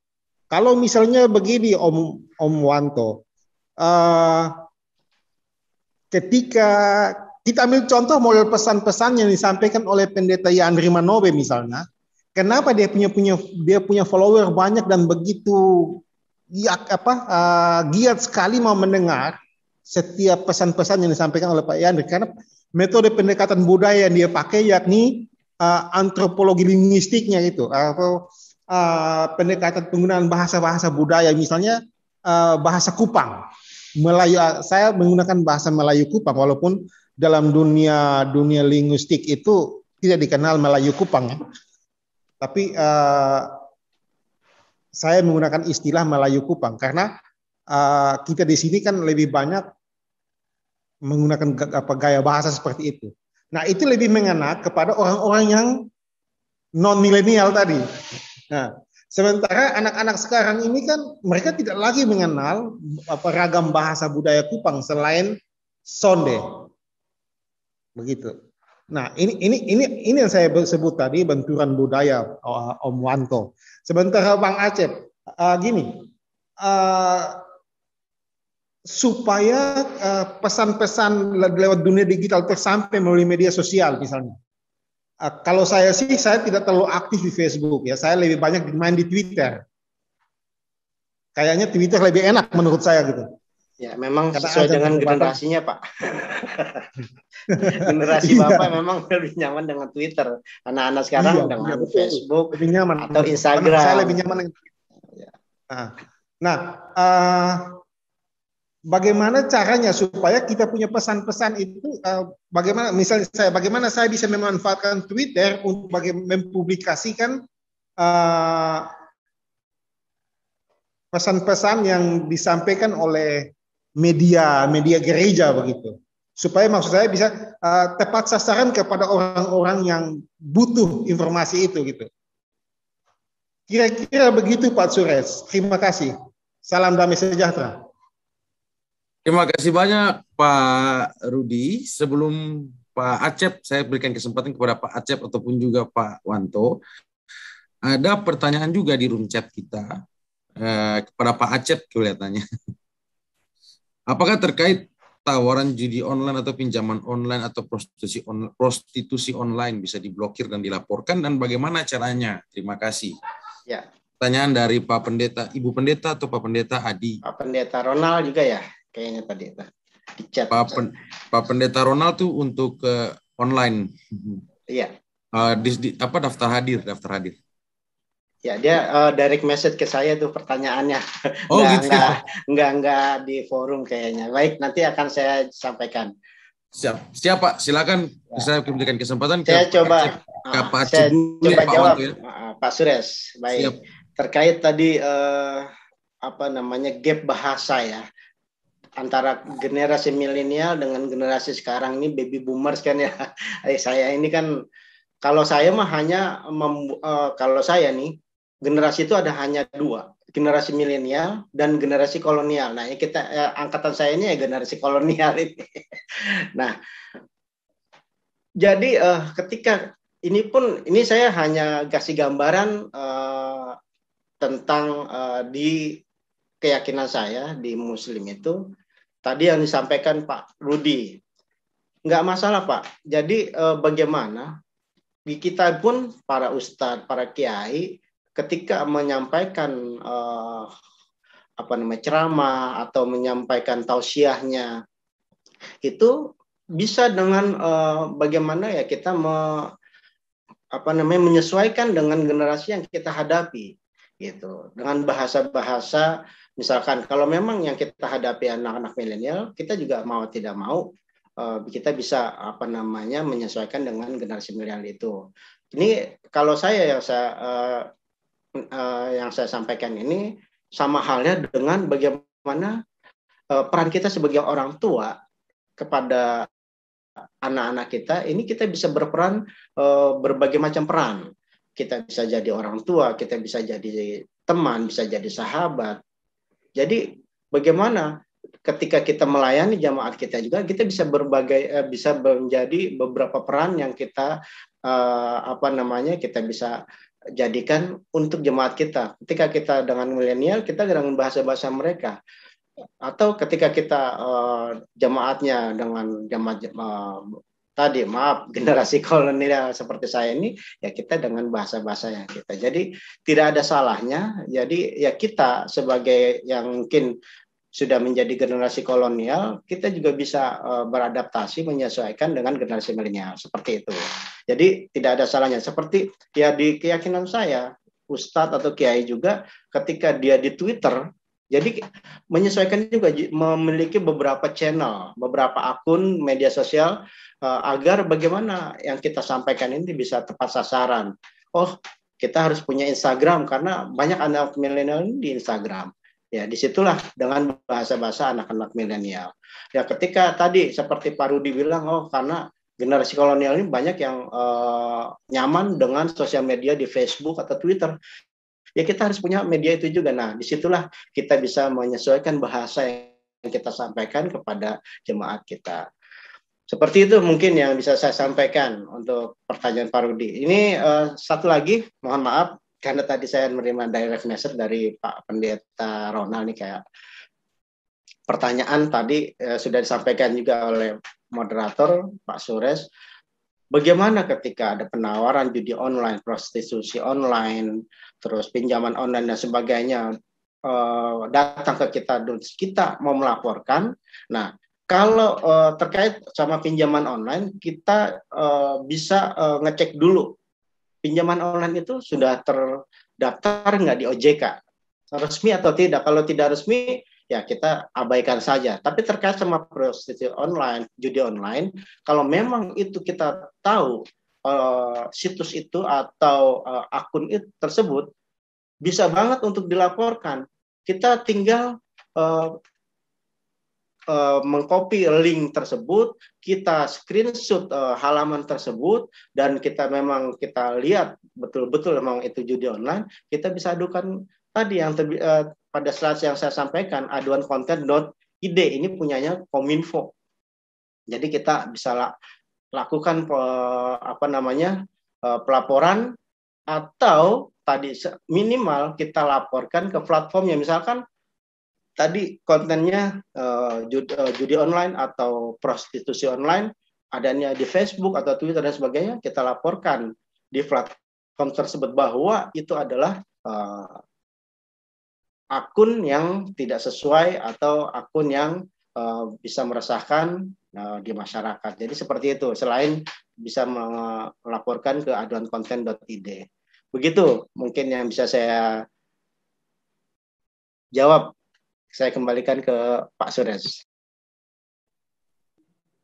Kalau misalnya begini Om Wanto, ketika kita ambil contoh model pesan-pesan yang disampaikan oleh Pendeta Yandri Manobe misalnya, kenapa dia punya follower banyak dan begitu giat sekali mau mendengar setiap pesan-pesan yang disampaikan oleh Pak Yandri, karena metode pendekatan budaya yang dia pakai yakni antropologi linguistiknya itu, atau pendekatan penggunaan bahasa-bahasa budaya, misalnya bahasa Kupang, Melayu. Saya menggunakan bahasa Melayu Kupang, walaupun dalam dunia linguistik itu tidak dikenal Melayu Kupang, ya. Tapi saya menggunakan istilah Melayu Kupang karena kita di sini kan lebih banyak menggunakan gaya bahasa seperti itu. Nah, itu lebih mengena kepada orang-orang yang non milenial tadi. Nah, sementara anak-anak sekarang ini kan mereka tidak lagi mengenal ragam bahasa budaya Kupang selain sonde. Begitu. Nah, ini yang saya sebut tadi benturan budaya, Om Wanto. Sementara Bang Acep, gini, supaya pesan-pesan lewat dunia digital tersampai melalui media sosial misalnya. Kalau saya sih, saya tidak terlalu aktif di Facebook ya. Saya lebih banyak main di Twitter. Kayaknya Twitter lebih enak menurut saya gitu. Ya, memang sesuai dengan generasinya, Pak. Generasi Bapak memang lebih nyaman dengan Twitter. Anak-anak sekarang dengan Facebook lebih nyaman, atau Instagram. Saya lebih nyaman dengan Twitter. Nah, bagaimana caranya supaya kita punya pesan-pesan itu, bagaimana saya bisa memanfaatkan Twitter untuk mempublikasikan pesan-pesan yang disampaikan oleh media gereja begitu, supaya maksud saya bisa tepat sasaran kepada orang-orang yang butuh informasi itu gitu. Kira-kira begitu Pak Suresh. Terima kasih. Salam damai sejahtera. Terima kasih banyak Pak Rudi. Sebelum Pak Acep, saya berikan kesempatan kepada Pak Acep ataupun juga Pak Wanto. Ada pertanyaan juga di room chat kita kepada Pak Acep kelihatannya. Apakah terkait tawaran judi online atau pinjaman online atau prostitusi online bisa diblokir dan dilaporkan, dan bagaimana caranya? Terima kasih. Ya. Pertanyaan dari Pak Pendeta, Ibu Pendeta atau Pak Pendeta Adi? Pak Pendeta Ronald juga ya, kayaknya tadi di chat. Pak Pendeta Ronald tuh untuk online. Iya. Daftar hadir. Ya, dia direct message ke saya tuh pertanyaannya. Oh, gitu. Enggak di forum kayaknya. Baik, nanti akan saya sampaikan. Siap Pak, silakan. Ya. Saya berikan kesempatan saya coba jawab ya. Pak Suresh. Baik. Siap. Terkait tadi gap bahasa ya antara generasi milenial dengan generasi sekarang ini, baby boomers kan ya. Saya ini kan, kalau saya mah hanya kalau saya nih, generasi itu ada hanya dua, generasi milenial dan generasi kolonial. Nah, angkatan saya ini ya generasi kolonial ini. Nah, jadi ketika ini saya hanya kasih gambaran tentang di keyakinan saya di Muslim itu tadi yang disampaikan Pak Rudi. Nggak masalah Pak. Jadi bagaimana di kita pun para ustadz, para kiai ketika menyampaikan ceramah atau menyampaikan tausiahnya itu bisa dengan bagaimana ya kita menyesuaikan dengan generasi yang kita hadapi gitu, dengan bahasa-bahasa. Misalkan kalau memang yang kita hadapi anak-anak milenial, kita juga mau tidak mau kita bisa menyesuaikan dengan generasi milenial itu. Ini kalau yang saya sampaikan ini sama halnya dengan bagaimana peran kita sebagai orang tua kepada anak-anak kita. Ini kita bisa berperan berbagai macam peran. Kita bisa jadi orang tua, kita bisa jadi teman, bisa jadi sahabat. Jadi bagaimana ketika kita melayani jamaat kita juga, kita bisa bisa menjadi beberapa peran yang kita kita bisa jadikan untuk jemaat kita. Ketika kita dengan milenial, kita dengan bahasa-bahasa mereka. Atau ketika kita jemaatnya dengan generasi kolonial seperti saya ini, ya kita dengan bahasa-bahasa yang kita. Jadi tidak ada salahnya. Jadi ya kita sebagai yang mungkin sudah menjadi generasi kolonial, kita juga bisa beradaptasi, menyesuaikan dengan generasi milenial, seperti itu. Jadi tidak ada salahnya. Seperti ya di keyakinan saya, ustadz atau kiai juga ketika dia di Twitter, jadi menyesuaikan juga memiliki beberapa channel, beberapa akun media sosial agar bagaimana yang kita sampaikan ini bisa tepat sasaran. Oh, kita harus punya Instagram karena banyak anak milenial di Instagram. Ya, disitulah dengan bahasa-bahasa anak-anak milenial. Ya, ketika tadi seperti Pak Rudi bilang, oh karena generasi kolonial ini banyak yang nyaman dengan sosial media di Facebook atau Twitter. Ya, kita harus punya media itu juga. Nah, disitulah kita bisa menyesuaikan bahasa yang kita sampaikan kepada jemaat kita. Seperti itu mungkin yang bisa saya sampaikan untuk pertanyaan Pak Rudi. Ini satu lagi, mohon maaf, karena tadi saya menerima direct message dari Pak Pendeta Ronald nih, kayak pertanyaan tadi sudah disampaikan juga oleh moderator Pak Sures. Bagaimana ketika ada penawaran judi online, prostitusi online, terus pinjaman online dan sebagainya datang ke kita, kita mau melaporkan. Nah, kalau terkait sama pinjaman online, kita bisa ngecek dulu pinjaman online itu sudah terdaftar nggak di OJK, resmi atau tidak. Kalau tidak resmi, ya kita abaikan saja. Tapi terkait sama prostitusi online, judi online, kalau memang itu kita tahu situs itu atau akun itu tersebut, bisa banget untuk dilaporkan. Kita tinggal mengcopy link tersebut, kita screenshot halaman tersebut, dan kita lihat betul-betul memang itu judi online, kita bisa adukan tadi yang pada slide yang saya sampaikan, aduankonten.id, ini punyanya Kominfo. Jadi kita bisa lakukan pelaporan, atau tadi minimal kita laporkan ke platformnya, misalkan tadi kontennya judi online atau prostitusi online, adanya di Facebook atau Twitter dan sebagainya, kita laporkan di platform tersebut bahwa itu adalah akun yang tidak sesuai atau akun yang bisa meresahkan di masyarakat. Jadi seperti itu, selain bisa melaporkan ke aduankonten.id. Begitu mungkin yang bisa saya jawab. Saya kembalikan ke Pak Sures.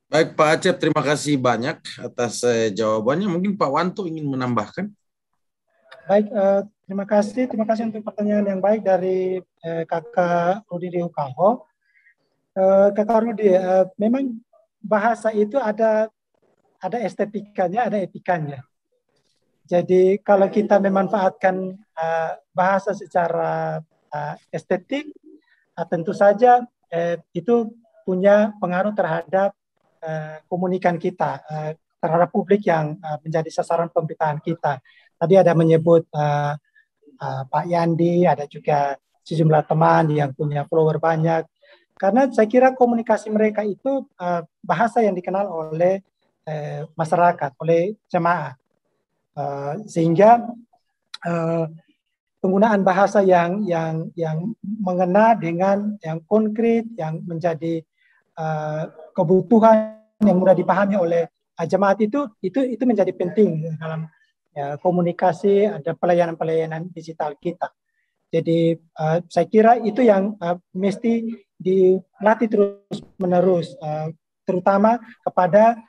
Baik Pak Acep, terima kasih banyak atas jawabannya. Mungkin Pak Wanto ingin menambahkan. Baik, terima kasih untuk pertanyaan yang baik dari Kakak Rudi Riukaho. Kakak Rudi, memang bahasa itu ada estetikanya, ada etikanya. Jadi kalau kita memanfaatkan bahasa secara estetik, tentu saja itu punya pengaruh terhadap komunikan kita, terhadap publik yang menjadi sasaran pemberitaan kita. Tadi ada menyebut Pak Yandi, ada juga sejumlah teman yang punya follower banyak. Karena saya kira komunikasi mereka itu bahasa yang dikenal oleh masyarakat, oleh jemaah. Sehingga penggunaan bahasa yang mengena dengan yang konkret, yang menjadi kebutuhan yang mudah dipahami oleh jemaat itu menjadi penting dalam komunikasi, ada pelayanan digital kita. Jadi saya kira itu yang mesti dilatih terus menerus, terutama kepada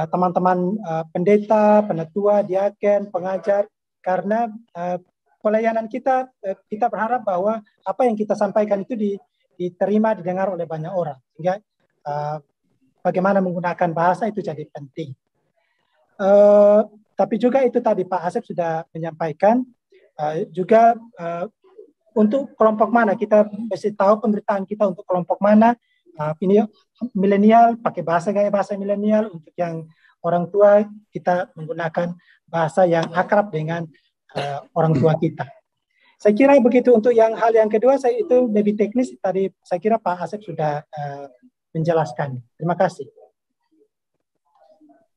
teman-teman pendeta, penatua, diaken, pengajar, karena pelayanan kita berharap bahwa apa yang kita sampaikan itu diterima, didengar oleh banyak orang. Sehingga bagaimana menggunakan bahasa itu jadi penting. Tapi juga itu tadi Pak Asep sudah menyampaikan, juga untuk kelompok mana, kita mesti tahu pemberitaan kita untuk kelompok mana. Ini milenial, pakai gaya bahasa milenial. Untuk yang orang tua, kita menggunakan bahasa yang akrab dengan orang tua kita. Saya kira begitu. Untuk hal yang kedua, itu lebih teknis. Tadi saya kira Pak Asep sudah menjelaskan. Terima kasih.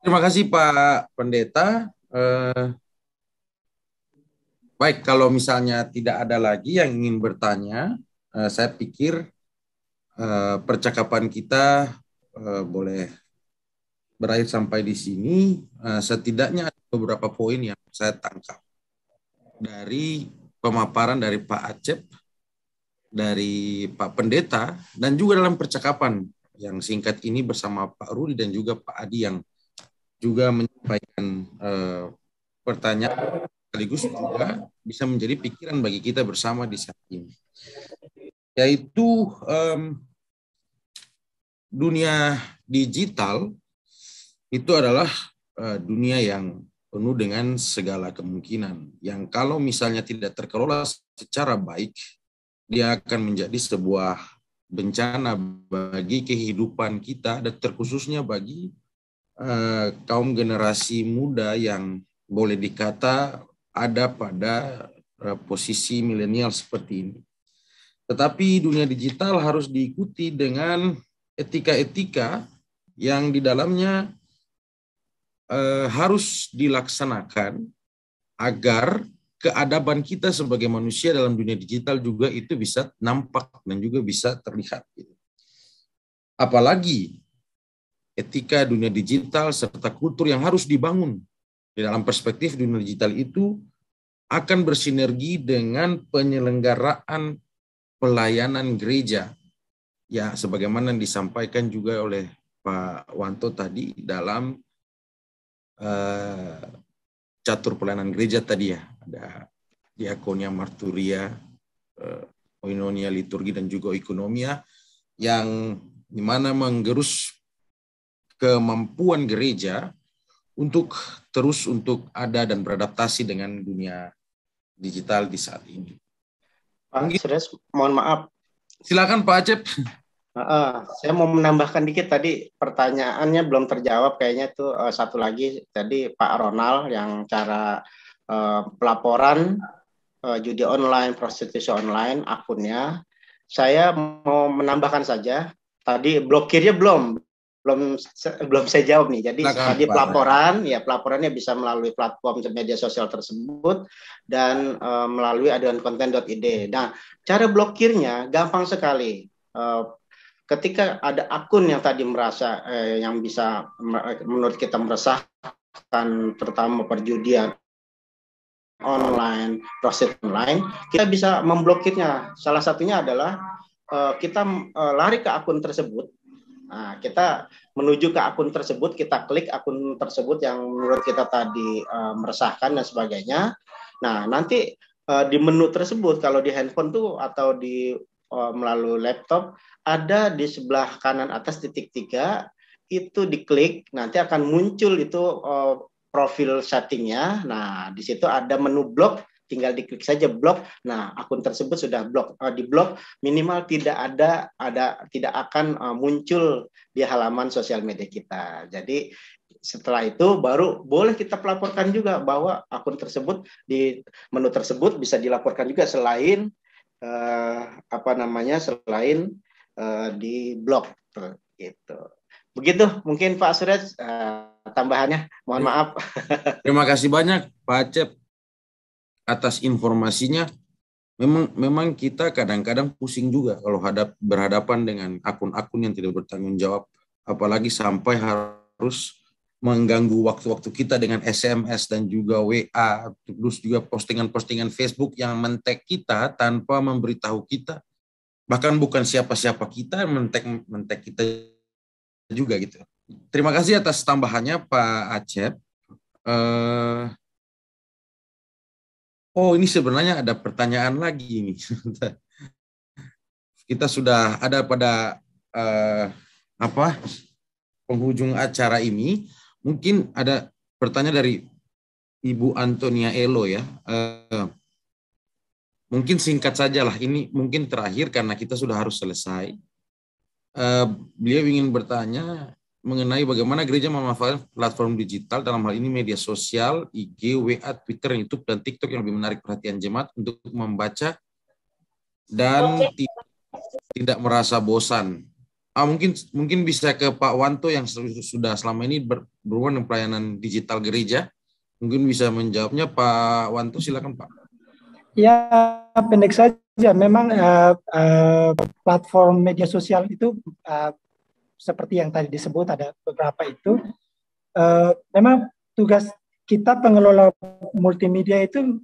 Terima kasih Pak Pendeta. Baik, kalau misalnya tidak ada lagi yang ingin bertanya, saya pikir percakapan kita boleh berakhir sampai di sini. Setidaknya ada beberapa poin yang saya tangkap dari pemaparan dari Pak Acep, dari Pak Pendeta, dan juga dalam percakapan yang singkat ini bersama Pak Rudi dan juga Pak Adi yang juga menyampaikan pertanyaan sekaligus juga bisa menjadi pikiran bagi kita bersama di saat ini. yaitu dunia digital itu adalah dunia yang penuh dengan segala kemungkinan, yang kalau misalnya tidak terkelola secara baik, dia akan menjadi sebuah bencana bagi kehidupan kita, dan terkhususnya bagi kaum generasi muda yang boleh dikata ada pada posisi milenial seperti ini. Tetapi dunia digital harus diikuti dengan etika-etika yang di dalamnya harus dilaksanakan agar keadaban kita sebagai manusia dalam dunia digital juga itu bisa nampak dan juga bisa terlihat. Apalagi etika dunia digital serta kultur yang harus dibangun di dalam perspektif dunia digital itu akan bersinergi dengan penyelenggaraan pelayanan gereja, ya sebagaimana disampaikan juga oleh Pak Wanto tadi dalam catur pelayanan gereja tadi ya, ada diakonia, marturia, oinonia, liturgi, dan juga oikonomia, yang dimana menggerus kemampuan gereja untuk terus untuk ada dan beradaptasi dengan dunia digital di saat ini. Pak Sures, mohon maaf. Silakan Pak Acep. Saya mau menambahkan dikit, tadi pertanyaannya belum terjawab kayaknya tuh, satu lagi tadi Pak Ronald yang cara pelaporan judi online, prostitusi online akunnya. Saya mau menambahkan saja, tadi blokirnya belum saya jawab nih. Jadi tadi pelaporan, ya pelaporannya bisa melalui platform media sosial tersebut dan melalui aduankonten.id. Nah, cara blokirnya gampang sekali. Ketika ada akun yang tadi merasa yang bisa menurut kita meresahkan, terutama perjudian online, prostitusi online, kita bisa memblokirnya. Salah satunya adalah kita lari ke akun tersebut. Nah, kita menuju ke akun tersebut, kita klik akun tersebut yang menurut kita tadi meresahkan dan sebagainya. Nah, nanti di menu tersebut, kalau di handphone tuh atau di melalui laptop, ada di sebelah kanan atas titik 3, itu diklik, nanti akan muncul itu profil settingnya. Nah, di situ ada menu blok, tinggal diklik saja blok. Nah, akun tersebut sudah diblok, minimal tidak akan muncul di halaman sosial media kita. Jadi setelah itu baru boleh kita pelaporkan juga bahwa akun tersebut di menu tersebut bisa dilaporkan juga selain selain di blog gitu. Begitu mungkin Pak Suret tambahannya, mohon maaf. Terima kasih banyak Pak Acep atas informasinya. Memang kita kadang-kadang pusing juga kalau berhadapan dengan akun-akun yang tidak bertanggung jawab, apalagi sampai harus mengganggu waktu-waktu kita dengan SMS dan juga WA, terus juga postingan-postingan Facebook yang men-tag kita tanpa memberitahu kita. Bahkan bukan siapa-siapa kita, men-tag kita juga gitu. Terima kasih atas tambahannya Pak Acep. Oh, ini sebenarnya ada pertanyaan lagi ini. Kita sudah ada pada penghujung acara ini. Mungkin ada pertanyaan dari Ibu Antonia Elo ya. Mungkin singkat saja lah, ini mungkin terakhir karena kita sudah harus selesai. Beliau ingin bertanya mengenai bagaimana gereja memanfaatkan platform digital, dalam hal ini media sosial, IG, WA, Twitter, YouTube, dan TikTok yang lebih menarik perhatian jemaat untuk membaca dan tidak merasa bosan. Mungkin bisa ke Pak Wanto yang sudah selama ini berhubungan dengan pelayanan digital gereja. Mungkin bisa menjawabnya Pak Wanto, silakan Pak. Ya, pendek saja. Memang platform media sosial itu seperti yang tadi disebut ada beberapa itu. Memang tugas kita pengelola multimedia itu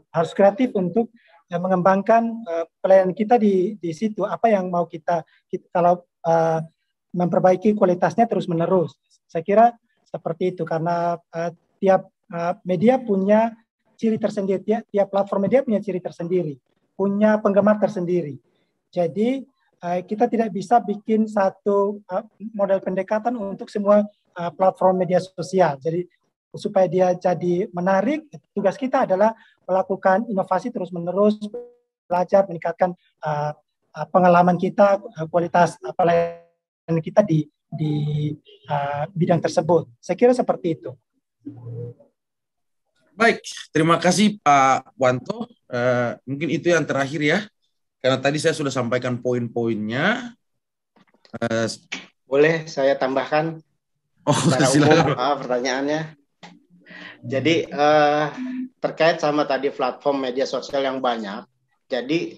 harus kreatif untuk mengembangkan pelayanan kita di situ. Apa yang mau kita kalau memperbaiki kualitasnya terus-menerus. Saya kira seperti itu, karena tiap media punya ciri tersendiri, tiap platform media punya ciri tersendiri, punya penggemar tersendiri. Jadi kita tidak bisa bikin satu model pendekatan untuk semua platform media sosial. Jadi supaya dia jadi menarik, tugas kita adalah melakukan inovasi terus-menerus, belajar, meningkatkan pengalaman kita, kualitas pelayanan kita di bidang tersebut. Saya kira seperti itu. Baik, terima kasih Pak Wanto. Mungkin itu yang terakhir ya, karena tadi saya sudah sampaikan poin-poinnya. Boleh saya tambahkan? Silakan. Pertanyaannya. Jadi terkait sama tadi platform media sosial yang banyak, jadi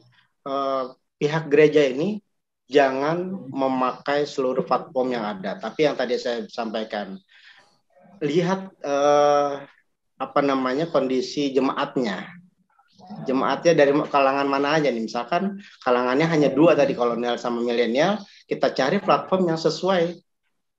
pihak gereja ini jangan memakai seluruh platform yang ada. Tapi yang tadi saya sampaikan, lihat kondisi jemaatnya. Jemaatnya dari kalangan mana aja nih? Misalkan kalangannya hanya 2 tadi, kolonial sama milenial, kita cari platform yang sesuai.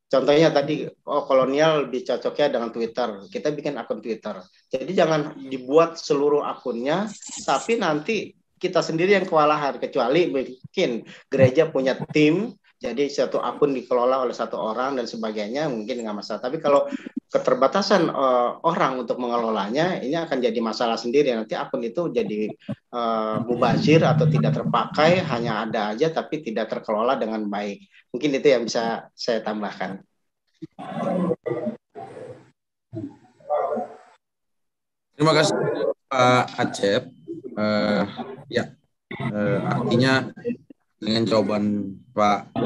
Contohnya tadi, kolonial lebih cocoknya dengan Twitter. Kita bikin akun Twitter. Jadi jangan dibuat seluruh akunnya, tapi nanti kita sendiri yang kewalahan. Kecuali mungkin gereja punya tim, jadi satu akun dikelola oleh satu orang dan sebagainya, mungkin nggak masalah. Tapi kalau keterbatasan orang untuk mengelolanya, ini akan jadi masalah sendiri. Nanti akun itu jadi mubazir atau tidak terpakai, hanya ada aja tapi tidak terkelola dengan baik. Mungkin itu yang bisa saya tambahkan. Terima kasih Pak Acep. Artinya dengan jawaban Pak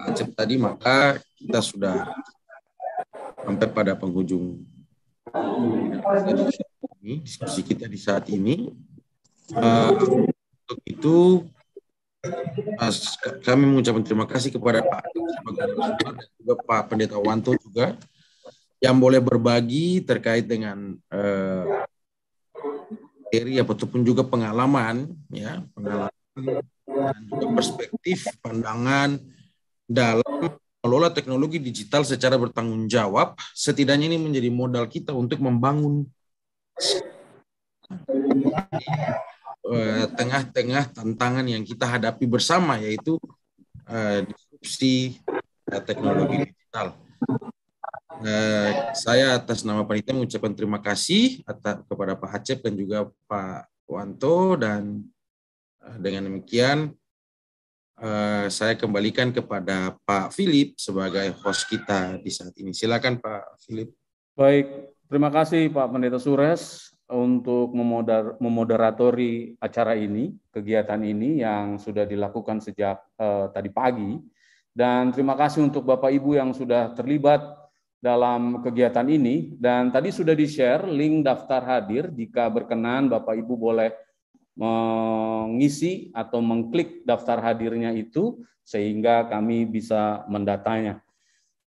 Acep tadi, maka kita sudah sampai pada penghujung diskusi kita di saat ini. Untuk itu kami mengucapkan terima kasih kepada Pak dan juga Pak Pendeta Wanto juga yang boleh berbagi terkait dengan materi ataupun juga pengalaman dan juga perspektif pandangan dalam mengelola teknologi digital secara bertanggung jawab. Setidaknya ini menjadi modal kita untuk membangun tengah-tengah tantangan yang kita hadapi bersama, yaitu disrupsi teknologi digital. Saya atas nama panitia mengucapkan terima kasih kepada Pak Acep dan juga Pak Wanto, dan dengan demikian saya kembalikan kepada Pak Philip sebagai host kita di saat ini. Silakan Pak Philip. Baik, terima kasih Pak Pendeta Sures untuk memoderatori acara ini, kegiatan ini yang sudah dilakukan sejak tadi pagi. Dan terima kasih untuk Bapak Ibu yang sudah terlibat dalam kegiatan ini. Dan tadi sudah di-share link daftar hadir. Jika berkenan, Bapak Ibu boleh mengisi atau mengklik daftar hadirnya itu, sehingga kami bisa mendatanya.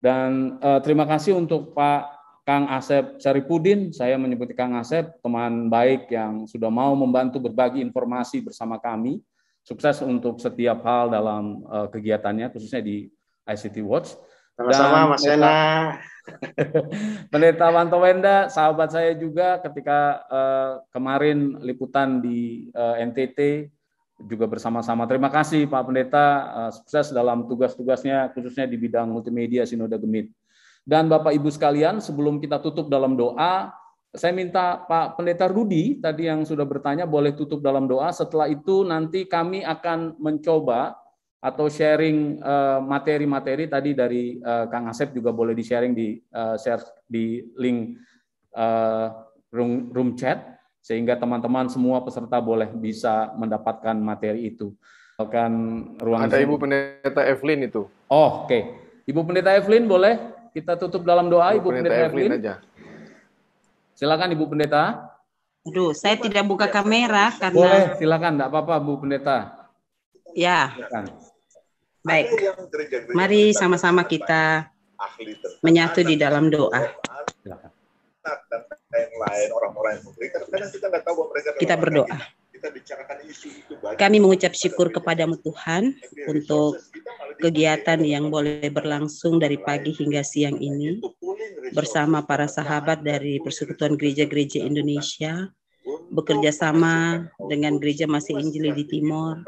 Dan terima kasih untuk Pak Kang Asep Syaripudin, saya menyebut Kang Asep, teman baik yang sudah mau membantu berbagi informasi bersama kami. Sukses untuk setiap hal dalam kegiatannya, khususnya di ICT Watch. Sama-sama Mas Wenda. Pendeta Wanto Wenda, sahabat saya juga ketika kemarin liputan di NTT, juga bersama-sama. Terima kasih Pak Pendeta, sukses dalam tugas-tugasnya, khususnya di bidang multimedia Sinode Gemit. Dan Bapak Ibu sekalian, sebelum kita tutup dalam doa, saya minta Pak Pendeta Rudi tadi yang sudah bertanya boleh tutup dalam doa. Setelah itu nanti kami akan mencoba atau sharing materi-materi tadi dari Kang Asep, juga boleh di-sharing share di link room chat, sehingga teman-teman semua peserta boleh bisa mendapatkan materi itu. Ada Ibu Pendeta Evelyn itu. Oh, oke. Ibu Pendeta Evelyn boleh kita tutup dalam doa, Ibu Pendeta Evelyn aja. Silakan Ibu Pendeta. Aduh, saya tidak buka kamera karena. Boleh, silakan, enggak apa-apa Bu Pendeta. Ya. Silakan. Baik. Mari sama-sama kita menyatu di dalam doa. Silakan. Kita berdoa. Kami mengucap syukur kepadamu Tuhan untuk kegiatan yang boleh berlangsung dari pagi hingga siang ini bersama para sahabat dari Persekutuan Gereja-Gereja Indonesia, bekerja sama dengan Gereja Masih Injili di Timor,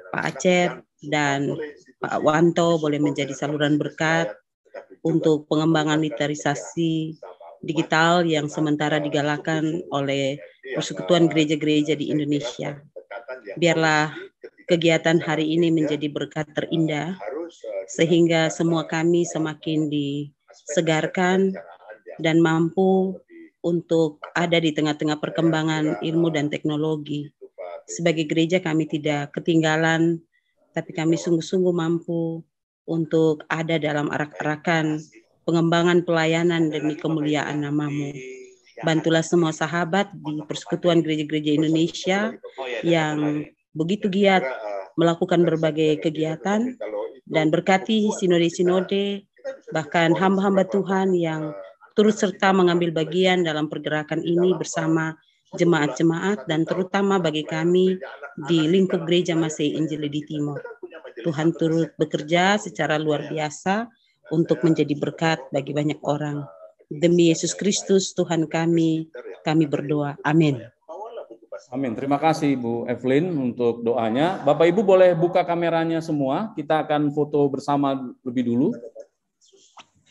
Pak Acep dan Pak Wanto boleh menjadi saluran berkat untuk pengembangan literasi digital yang sementara digalakan oleh Persekutuan Gereja-Gereja di Indonesia. Biarlah kegiatan hari ini menjadi berkat terindah, sehingga semua kami semakin disegarkan dan mampu untuk ada di tengah-tengah perkembangan ilmu dan teknologi. Sebagai gereja kami tidak ketinggalan, tapi kami sungguh-sungguh mampu untuk ada dalam arak-arakan pengembangan pelayanan demi kemuliaan nama-Mu. Bantulah semua sahabat di Persekutuan Gereja-Gereja Indonesia yang begitu giat melakukan berbagai kegiatan, dan berkati sinode-sinode, bahkan hamba-hamba Tuhan yang turut serta mengambil bagian dalam pergerakan ini bersama jemaat-jemaat, dan terutama bagi kami di lingkup Gereja Masih Injili di Timur. Tuhan turut bekerja secara luar biasa untuk menjadi berkat bagi banyak orang. Demi Yesus Kristus Tuhan kami berdoa. Amin. Amin. Terima kasih Bu Evelyn untuk doanya. Bapak Ibu boleh buka kameranya semua. Kita akan foto bersama lebih dulu.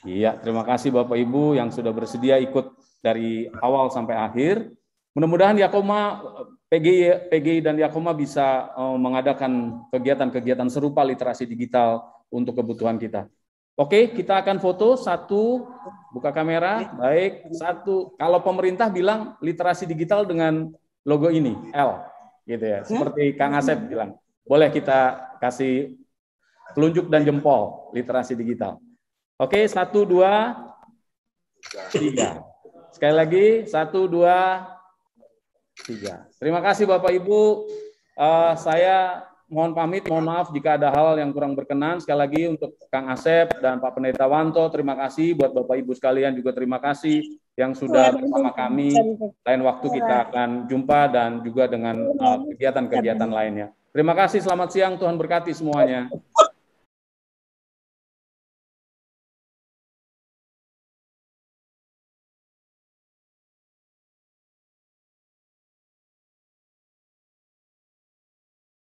Iya, terima kasih Bapak Ibu yang sudah bersedia ikut dari awal sampai akhir. Mudah-mudahan Yakoma, PGI dan Yakoma bisa mengadakan kegiatan-kegiatan serupa literasi digital untuk kebutuhan kita. Oke, kita akan foto satu, buka kamera, baik, satu. Kalau pemerintah bilang literasi digital dengan logo ini, L, gitu ya, seperti Kang Asep bilang. Boleh kita kasih telunjuk dan jempol, literasi digital. Oke, 1, 2, 3. Sekali lagi, 1, 2, 3. Terima kasih Bapak Ibu. Saya mohon pamit, mohon maaf jika ada hal yang kurang berkenan. Sekali lagi untuk Kang Asep dan Pak Pendeta Wanto, terima kasih. Buat Bapak Ibu sekalian juga terima kasih yang sudah bersama kami. Lain waktu kita akan jumpa dan juga dengan kegiatan-kegiatan lainnya. Terima kasih, selamat siang, Tuhan berkati semuanya.